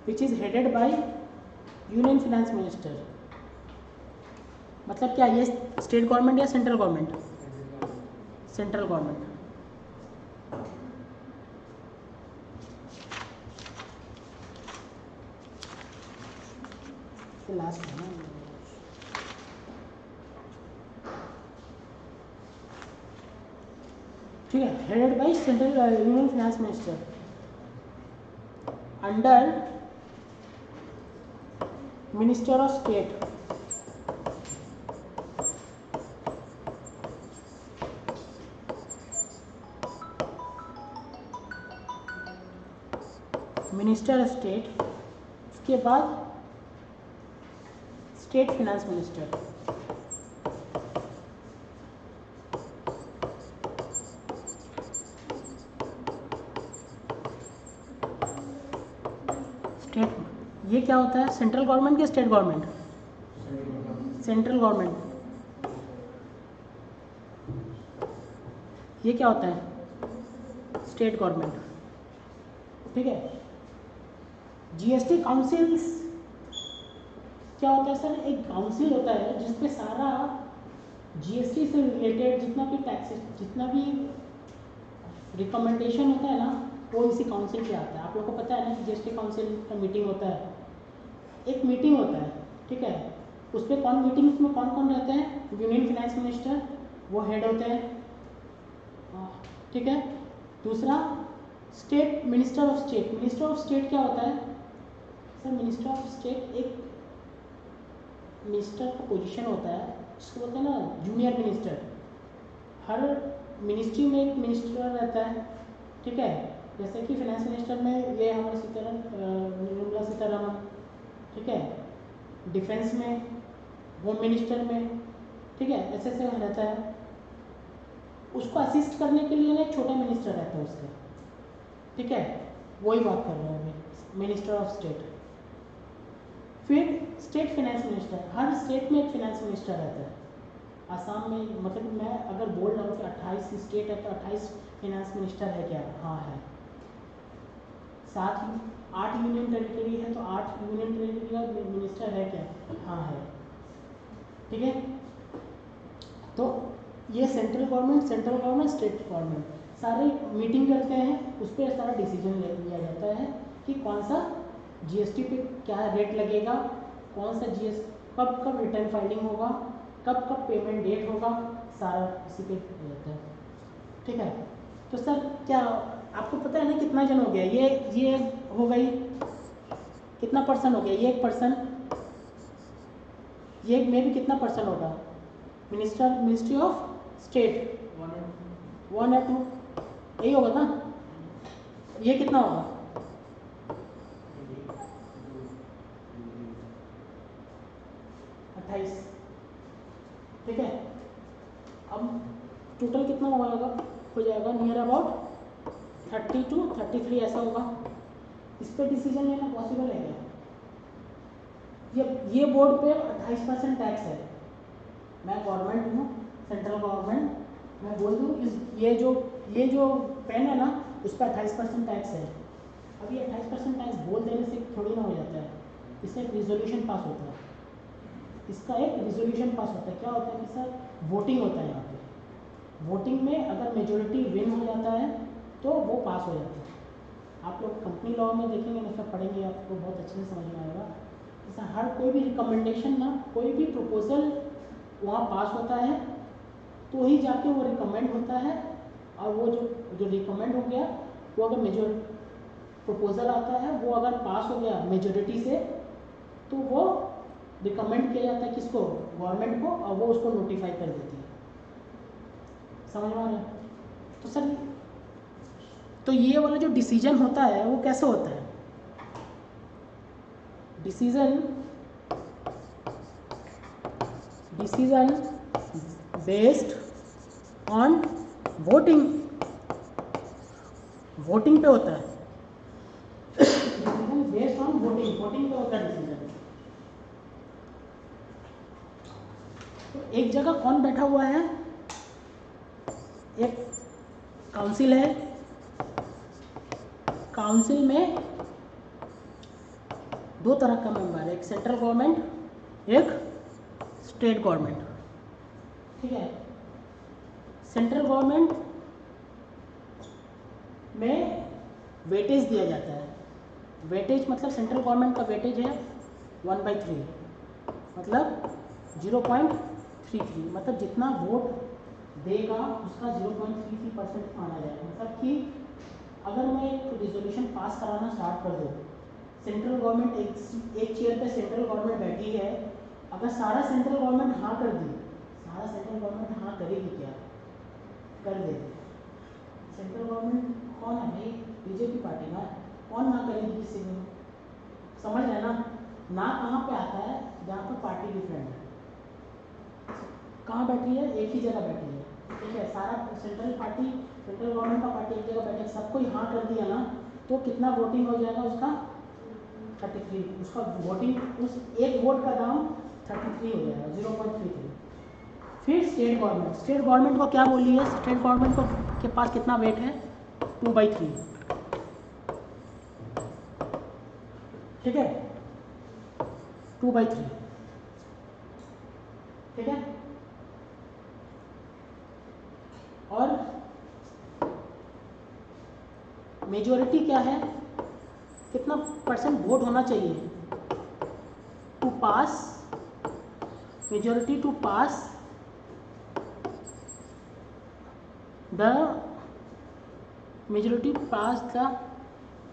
Which is headed by Union Finance Minister. मतलब क्या ये स्टेट गवर्नमेंट या central government? Central government. Last है ना. ठीक है. Headed by central union finance minister under minister of state. Minister of state. उसके बाद स्टेट फाइनेंस मिनिस्टर. ये क्या होता है? सेंट्रल गवर्नमेंट या स्टेट गवर्नमेंट? Central government. ये क्या होता है? State government. ठीक है. जीएसटी काउंसिल्स क्या होता है सर? एक काउंसिल होता है जिसपे सारा जीएसटी से रिलेटेड जितना भी रिकमेंडेशन होता है ना वो इसी काउंसिल पे आता है. आप लोगों को पता है ना कि जीएसटी काउंसिल का मीटिंग होता है. एक मीटिंग होता है. ठीक है. उस पर मीटिंग्स में कौन कौन रहते हैं? यूनियन फाइनेंस मिनिस्टर वो हेड होते हैं. ठीक है. दूसरा state minister of state. Minister of state क्या होता है सर? मिनिस्टर ऑफ स्टेट एक मिनिस्टर का पोजीशन होता है जिसको बोलते हैं ना जूनियर मिनिस्टर. हर मिनिस्ट्री में एक मिनिस्टर रहता है. ठीक है. जैसे कि फाइनेंस मिनिस्टर में ये हमारे निर्मला सीतारमण, ठीक है, डिफेंस में, होम मिनिस्टर में, ठीक है, ऐसे ऐसे रहता है। उसको असिस्ट करने के लिए ना एक छोटा मिनिस्टर रहता है उसका, ठीक है, वही बात कर रहे हैं अभी, मिनिस्टर ऑफ स्टेट। फिर स्टेट फाइनेंस मिनिस्टर, हर स्टेट में एक फाइनेंस मिनिस्टर रहता है। आसाम में, मतलब मैं अगर बोल रहा हूँ कि 28 स्टेट है तो 28 फाइनेंस मिनिस्टर है क्या? हाँ है। 8 यूनियन टेरिटरी है तो 8 यूनियन टेरिटरी का मिनिस्टर है क्या? हाँ है, ठीक है। तो ये सेंट्रल गवर्नमेंट, स्टेट गवर्नमेंट सारे मीटिंग करते हैं, उस पर सारा डिसीजन ले लिया जाता है कि कौन सा जीएसटी पे क्या रेट लगेगा, कौन सा कब कब रिटर्न फाइलिंग होगा, कब कब पेमेंट डेट होगा, सारा इसी पे रहता है, ठीक है। तो सर क्या आपको पता है ना कितना जन हो गया? ये हो गई, कितना पर्सन हो गया? ये 1%, ये में भी कितना पर्सन होगा? मिनिस्ट्री ऑफ स्टेट 1 या 2 यही होगा ना? ये कितना होगा? 28, ठीक है। अब टोटल कितना हो जाएगा? नियर अबाउट 30 to 33 ऐसा होगा। इस पर डिसीजन लेना पॉसिबल है क्या? ये बोर्ड पे 28% टैक्स है। मैं गवर्नमेंट हूँ, सेंट्रल गवर्नमेंट, मैं बोल दूँ ये जो पेन है ना, उस पर 28% टैक्स है। अब ये 28% टैक्स बोल देने से थोड़ी ना हो जाता है, इससे एक रिजोल्यूशन पास होता है। इसका एक रिजोल्यूशन पास होता है। क्या होता है कि सर वोटिंग होता है यहाँ पे। वोटिंग में अगर मेजोरिटी विन हो जाता है तो वो पास हो जाता है। आप लोग कंपनी लॉ में देखेंगे ना, फिर पढ़ेंगे, आपको बहुत अच्छे से समझ में आएगा। जैसे हर कोई भी रिकमेंडेशन ना, कोई भी प्रपोजल वहाँ पास होता है तो ही जाके वो रिकमेंड होता है, और वो जो रिकमेंड हो गया वो अगर मेजोर प्रपोजल आता है, वो अगर पास हो गया मेजोरिटी से, तो वो रिकमेंड किया जाता है किसको? गवर्नमेंट को, और वो उसको नोटिफाई कर देती है। समझ में आ रहा है? तो सर तो ये वाला जो डिसीजन होता है वो कैसे होता है? डिसीजन बेस्ड ऑन वोटिंग पे होता है। डिसीजन बेस्ड ऑन वोटिंग पे होता है डिसीजन। तो एक जगह कौन बैठा हुआ है? एक काउंसिल है, काउंसिल में 2 तरह का मेंबर है, एक सेंट्रल गवर्नमेंट, एक स्टेट गवर्नमेंट, ठीक है। सेंट्रल गवर्नमेंट में वेटेज दिया जाता है। वेटेज मतलब सेंट्रल गवर्नमेंट का वेटेज है 1/3, मतलब 0.33, मतलब जितना वोट देगा उसका 0.33% माना जाएगा। मतलब कि अगर मैं एक रिजोल्यूशन पास कराना स्टार्ट कर दूँ, सेंट्रल गवर्नमेंट एक चेयर पे सेंट्रल गवर्नमेंट बैठी है, अगर सारा सेंट्रल गवर्नमेंट हाँ कर दी, सारा सेंट्रल गवर्नमेंट हाँ करेगी क्या? कर देगी। सेंट्रल गवर्नमेंट कौन है भाई? बीजेपी पार्टी ना, कौन ना करेगी किसी को? समझ रहे ना? ना कहाँ पे आता है? जहाँ पर पार्टी डिफरेंट है। कहाँ बैठी है? एक ही जगह बैठी है, ठीक है। सारा सेंट्रल गवर्नमेंट का पार्टी एक जगह बैठे, सबको हाँ कर दिया ना, तो कितना वोटिंग हो जाएगा उसका? 33। उसका वोटिंग, उस एक वोट का दाम 33 हो जाएगा, 0.33। फिर स्टेट गवर्नमेंट को क्या बोली है? स्टेट गवर्नमेंट को के पास कितना वेट है? 2/3, ठीक है, 2/3, ठीक है। और मेजोरिटी क्या है? कितना परसेंट वोट होना चाहिए to pass? Majority to pass the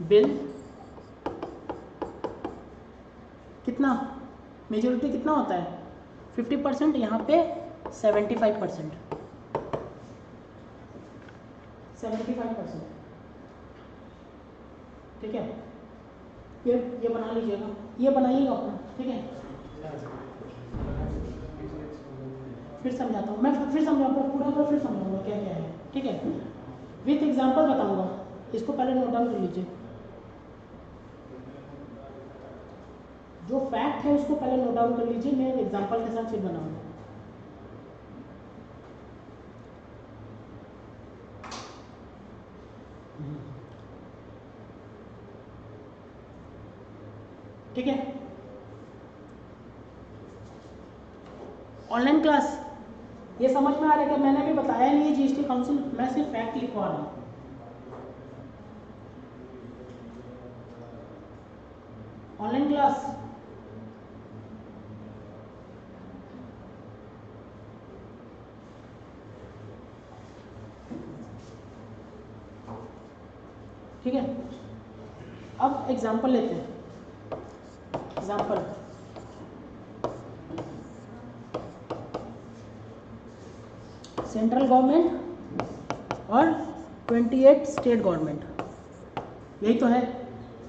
bill. कितना मेजोरिटी कितना होता है? 50%, यहाँ पे 75%। ठीक है, ये बना लीजिएगा, ये बनाइएगा अपना, ठीक है। फिर समझाता हूँ मैं, फिर समझाऊंगा पूरा का, फिर समझाऊंगा क्या क्या है, ठीक है। विथ एग्जांपल बताऊंगा, इसको पहले नोट डाउन कर लीजिए। जो फैक्ट है उसको पहले नोट डाउन कर लीजिए, मैं एग्जांपल के साथ फिर बनाऊंगा। ठीक है, ऑनलाइन क्लास ये समझ में आ रहा है कि मैंने भी बताया नहीं है जीएसटी काउंसिल, मैं सिर्फ फैक्ट लिखवा रहा हूँ। ऑनलाइन क्लास ठीक है, अब एग्जांपल लेते हैं। एग्जांपल सेंट्रल गवर्नमेंट और 28 स्टेट गवर्नमेंट, यही तो है।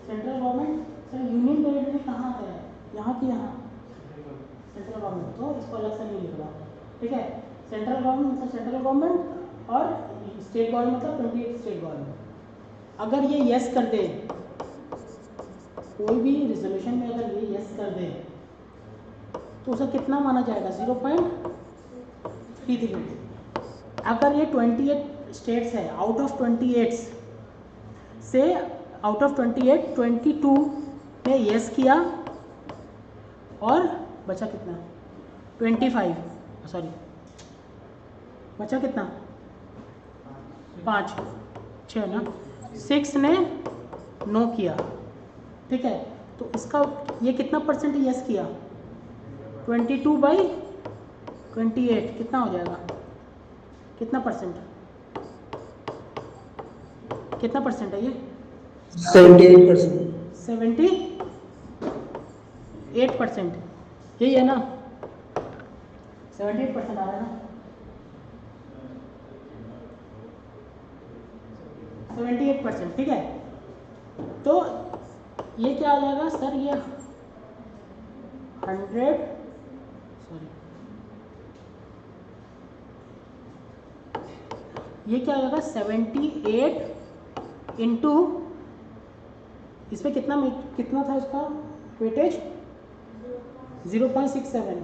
Central government sir union territory कहाँ है, यहाँ की यहाँ सेंट्रल गवर्नमेंट, तो इसको अलग से नहीं लिख रहा, ठीक है। सेंट्रल गवर्नमेंट मतलब सेंट्रल गवर्नमेंट और स्टेट गवर्नमेंट मतलब 28 स्टेट गवर्नमेंट। अगर ये यस कर दे, कोई भी रिजोल्यूशन में अगर ये यस कर दे तो उसे कितना माना जाएगा, 0.33। अगर ये 28 स्टेट्स है, आउट ऑफ 28 से आउट ऑफ 28 22 ने यस किया और बचा कितना 25, सॉरी बचा कितना 5 6 ना, 6 ने नो किया, ठीक है। तो इसका ये कितना परसेंट यस किया, 22/28 कितना हो जाएगा, कितना परसेंट, कितना परसेंट है ये 78%। 78%, यही है ना, 78% आ रहा है ना, 78%, ठीक है। तो ये क्या आ जाएगा सर, ये 100 सॉरी ये क्या आ जाएगा 78 इंटू, इसमें कितना था इसका वेटेज 0.67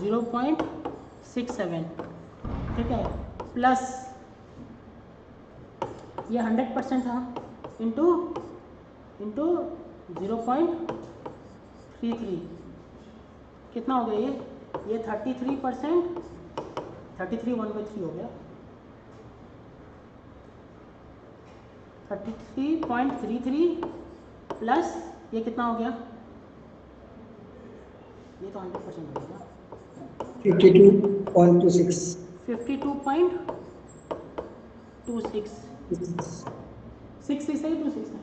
0.67, ठीक है, प्लस ये 100% था इंटू 0.33 कितना हो गया ये 33%, 33 1/3 हो गया, 33.33 प्लस ये कितना हो गया, ये तो 100% हो गया, 52.26 52.26 6 से ही 26 है,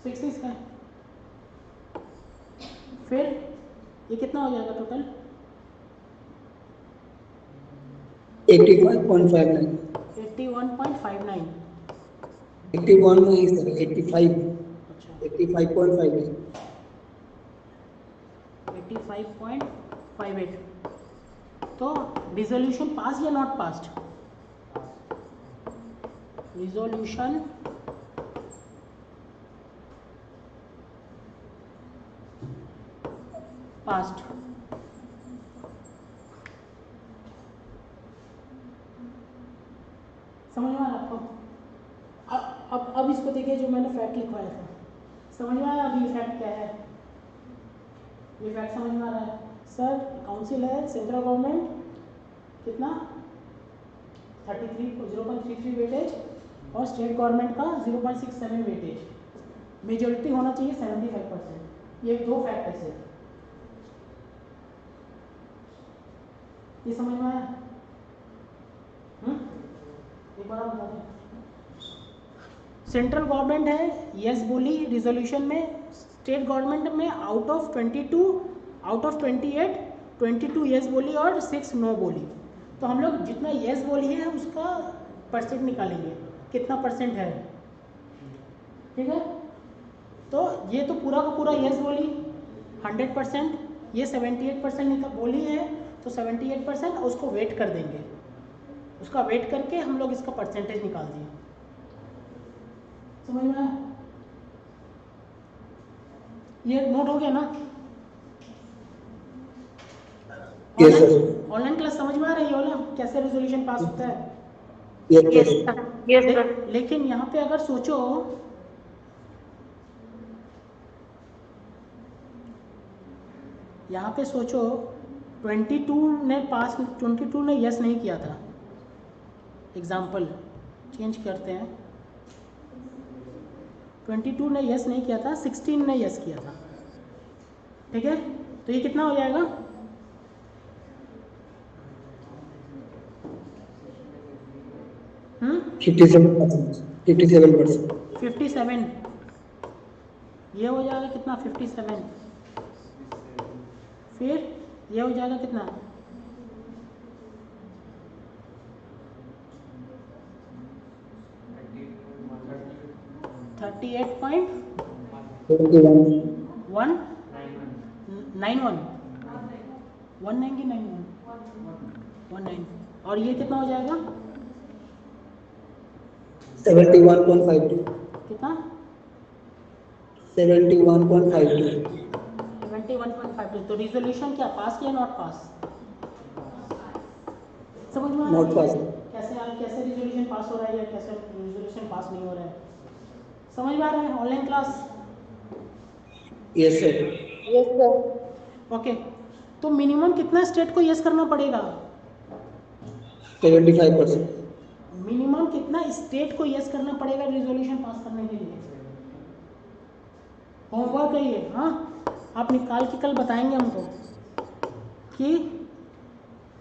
6 है। फिर ये कितना हो जाएगा टोटल 85.59 81.59, 81 नहीं सर 85 अच्छा 85.58 85.58। तो रिजोल्यूशन पास या नॉट पास्ड, रिजोल्यूशन पास्ड, समझ में आ रहा आपको। अब इसको देखिए, जो मैंने फैक्ट लिखवाया था समझ में आया, अब ये फैक्ट क्या है, ये फैक्ट समझ में आ रहा है सर। काउंसिल है सेंट्रल गवर्नमेंट कितना 0.33 वेटेज और स्टेट गवर्नमेंट का 0.67 वेटेज, मेजोरिटी होना चाहिए 75%, ये दो फैक्ट है सर, ये समझ में आया। एक बार बता दें, सेंट्रल गवर्नमेंट है यस बोली रिजोल्यूशन में, स्टेट गवर्नमेंट में आउट ऑफ 28 22 यस बोली और 6 नो बोली, तो हम लोग जितना यस बोलिए है उसका परसेंट निकालेंगे, कितना परसेंट है, ठीक है। तो ये तो पूरा का पूरा यस बोली 100%, ये 78% बोली है तो 78% उसको वेट कर देंगे, उसका वेट करके हम लोग इसका परसेंटेज निकाल दिए। समझ में आया? ये नोट हो गया ना? Yes, sir. ऑनलाइन क्लास समझ में आ रही है ना कैसे रेजोल्यूशन पास होता है? Yes, sir. लेकिन यहाँ पे अगर सोचो, यहाँ पे सोचो 22 ने पास, 22 ने यस नहीं किया था, एग्जाम्पल चेंज करते हैं, 22 ने यस नहीं किया था, 16 ने यस किया था, ठीक है। तो ये कितना हो जाएगा? हम्म 57%. 57%. 57, ये हो जाएगा कितना? 57, फिर ये हो जाएगा कितना? 38.191, 19091, और ये कितना हो जाएगा? 71.52. कितना? 71.52. 71.5। तो रिजोल्यूशन क्या पास या नॉट पास? समझ में आ रहा है? Not pass. कैसे रिजोल्यूशन पास हो रहा है या कैसे रिजोल्यूशन पास नहीं हो रहा है? समझ में आ रहा है online class? Yes, sir. Okay, तो मिनिमम कितना स्टेट को यस करना पड़ेगा? 75%. मिनिमम कितना स्टेट को यस करना पड़ेगा रिजोल्यूशन पास करने के लिए? होमवर्क है ये, हाँ, आप निकाल के कल बताएंगे हमको कि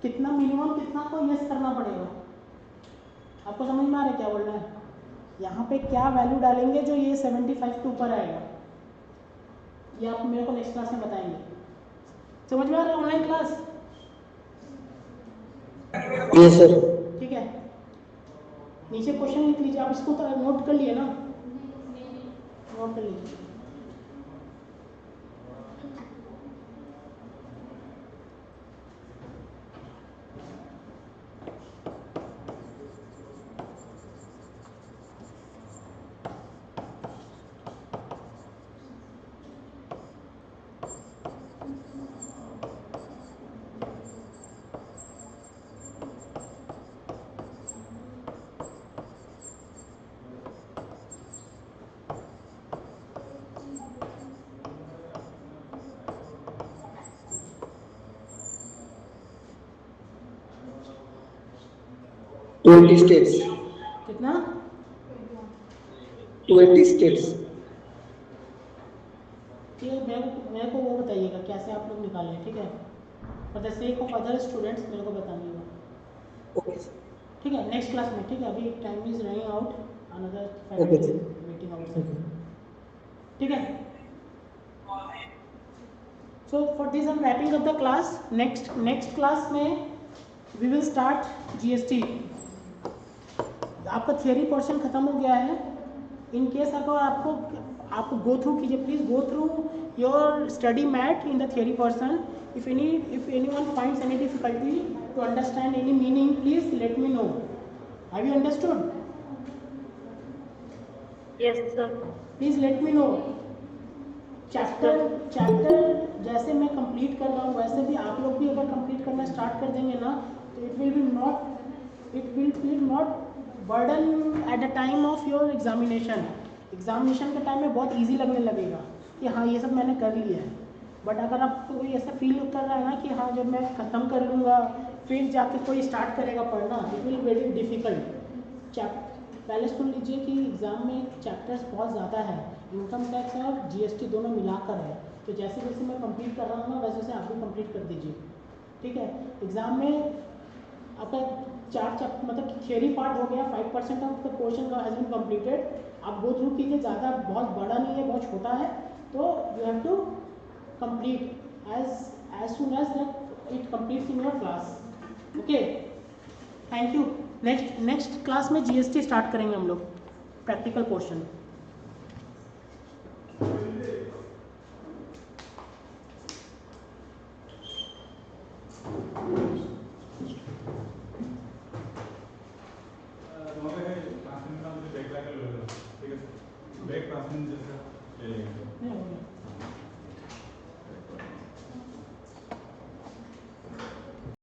कितना मिनिमम कितना को यस करना पड़ेगा। आपको समझ में आ रहा है क्या बोल रहा है? यहाँ पे क्या वैल्यू डालेंगे जो ये 75 के ऊपर आएगा, ये आप मेरे को नेक्स्ट क्लास में बताएंगे। समझ में आ रहा है ऑनलाइन क्लास? Yes, sir. ठीक है, नीचे क्वेश्चन लिख लीजिए, आप इसको तो नोट कर लिए ना? नोट कर लीजिए। Twenty states. कितना? 20 states. ठीक है, मेरे को वो बताइएगा कैसे आप लोग निकालें, ठीक है? For the sake of other students मेरे को बताइएगा, Okay, sir. ठीक है? नेक्स्ट क्लास में, ठीक है? अभी time is running out, another Okay, faculty sir. Waiting outside, ठीक है? So for this I am wrapping up the class. Next class में वी विल स्टार्ट जीएसटी। आपका थियरी पोर्शन खत्म हो गया है। इन केस अगर आपको गो थ्रू कीजिए, please go through your study mat in the theory portion. If anyone finds any difficulty to understand any meaning, please let me know. Have you understood? Yes, sir. Please let me no. Chapter जैसे मैं complete कर रहा हूँ वैसे भी आप लोग भी अगर कंप्लीट करना स्टार्ट कर देंगे ना, तो it will not burden at the time of your examination के टाइम में बहुत इजी लगने लगेगा कि हाँ ये सब मैंने कर लिया है। बट अगर आपको कोई ऐसा फील कर रहा है ना कि हाँ जब मैं ख़त्म कर लूँगा फिर जाके कोई स्टार्ट करेगा पढ़ना, इट विल वेरी डिफ़िकल्ट। पहले सुन लीजिए कि एग्ज़ाम में चैप्टर्स बहुत ज़्यादा है, इनकम टैक्स और जीएसटी दोनों मिलाकर है। तो जैसे जैसे मैं कंप्लीट कर रहा हूँ ना वैसे वैसे आप भी कंप्लीट कर दीजिए, ठीक है? एग्ज़ाम में आपका 4 चैप्टर मतलब थियरी पार्ट हो गया, 5% ऑफ द पोर्शन का हैज़ बीन कंप्लीटेड। आप गो थ्रू कीजिए, ज़्यादा बहुत बड़ा नहीं है, बहुत छोटा है, तो you have to complete as soon as that it completes in your class, okay? Thank you. Next class में जीएसटी स्टार्ट करेंगे हम लोग, प्रैक्टिकल पोर्शन। ब्रेक 5 मिनट जैसा ले लेंगे।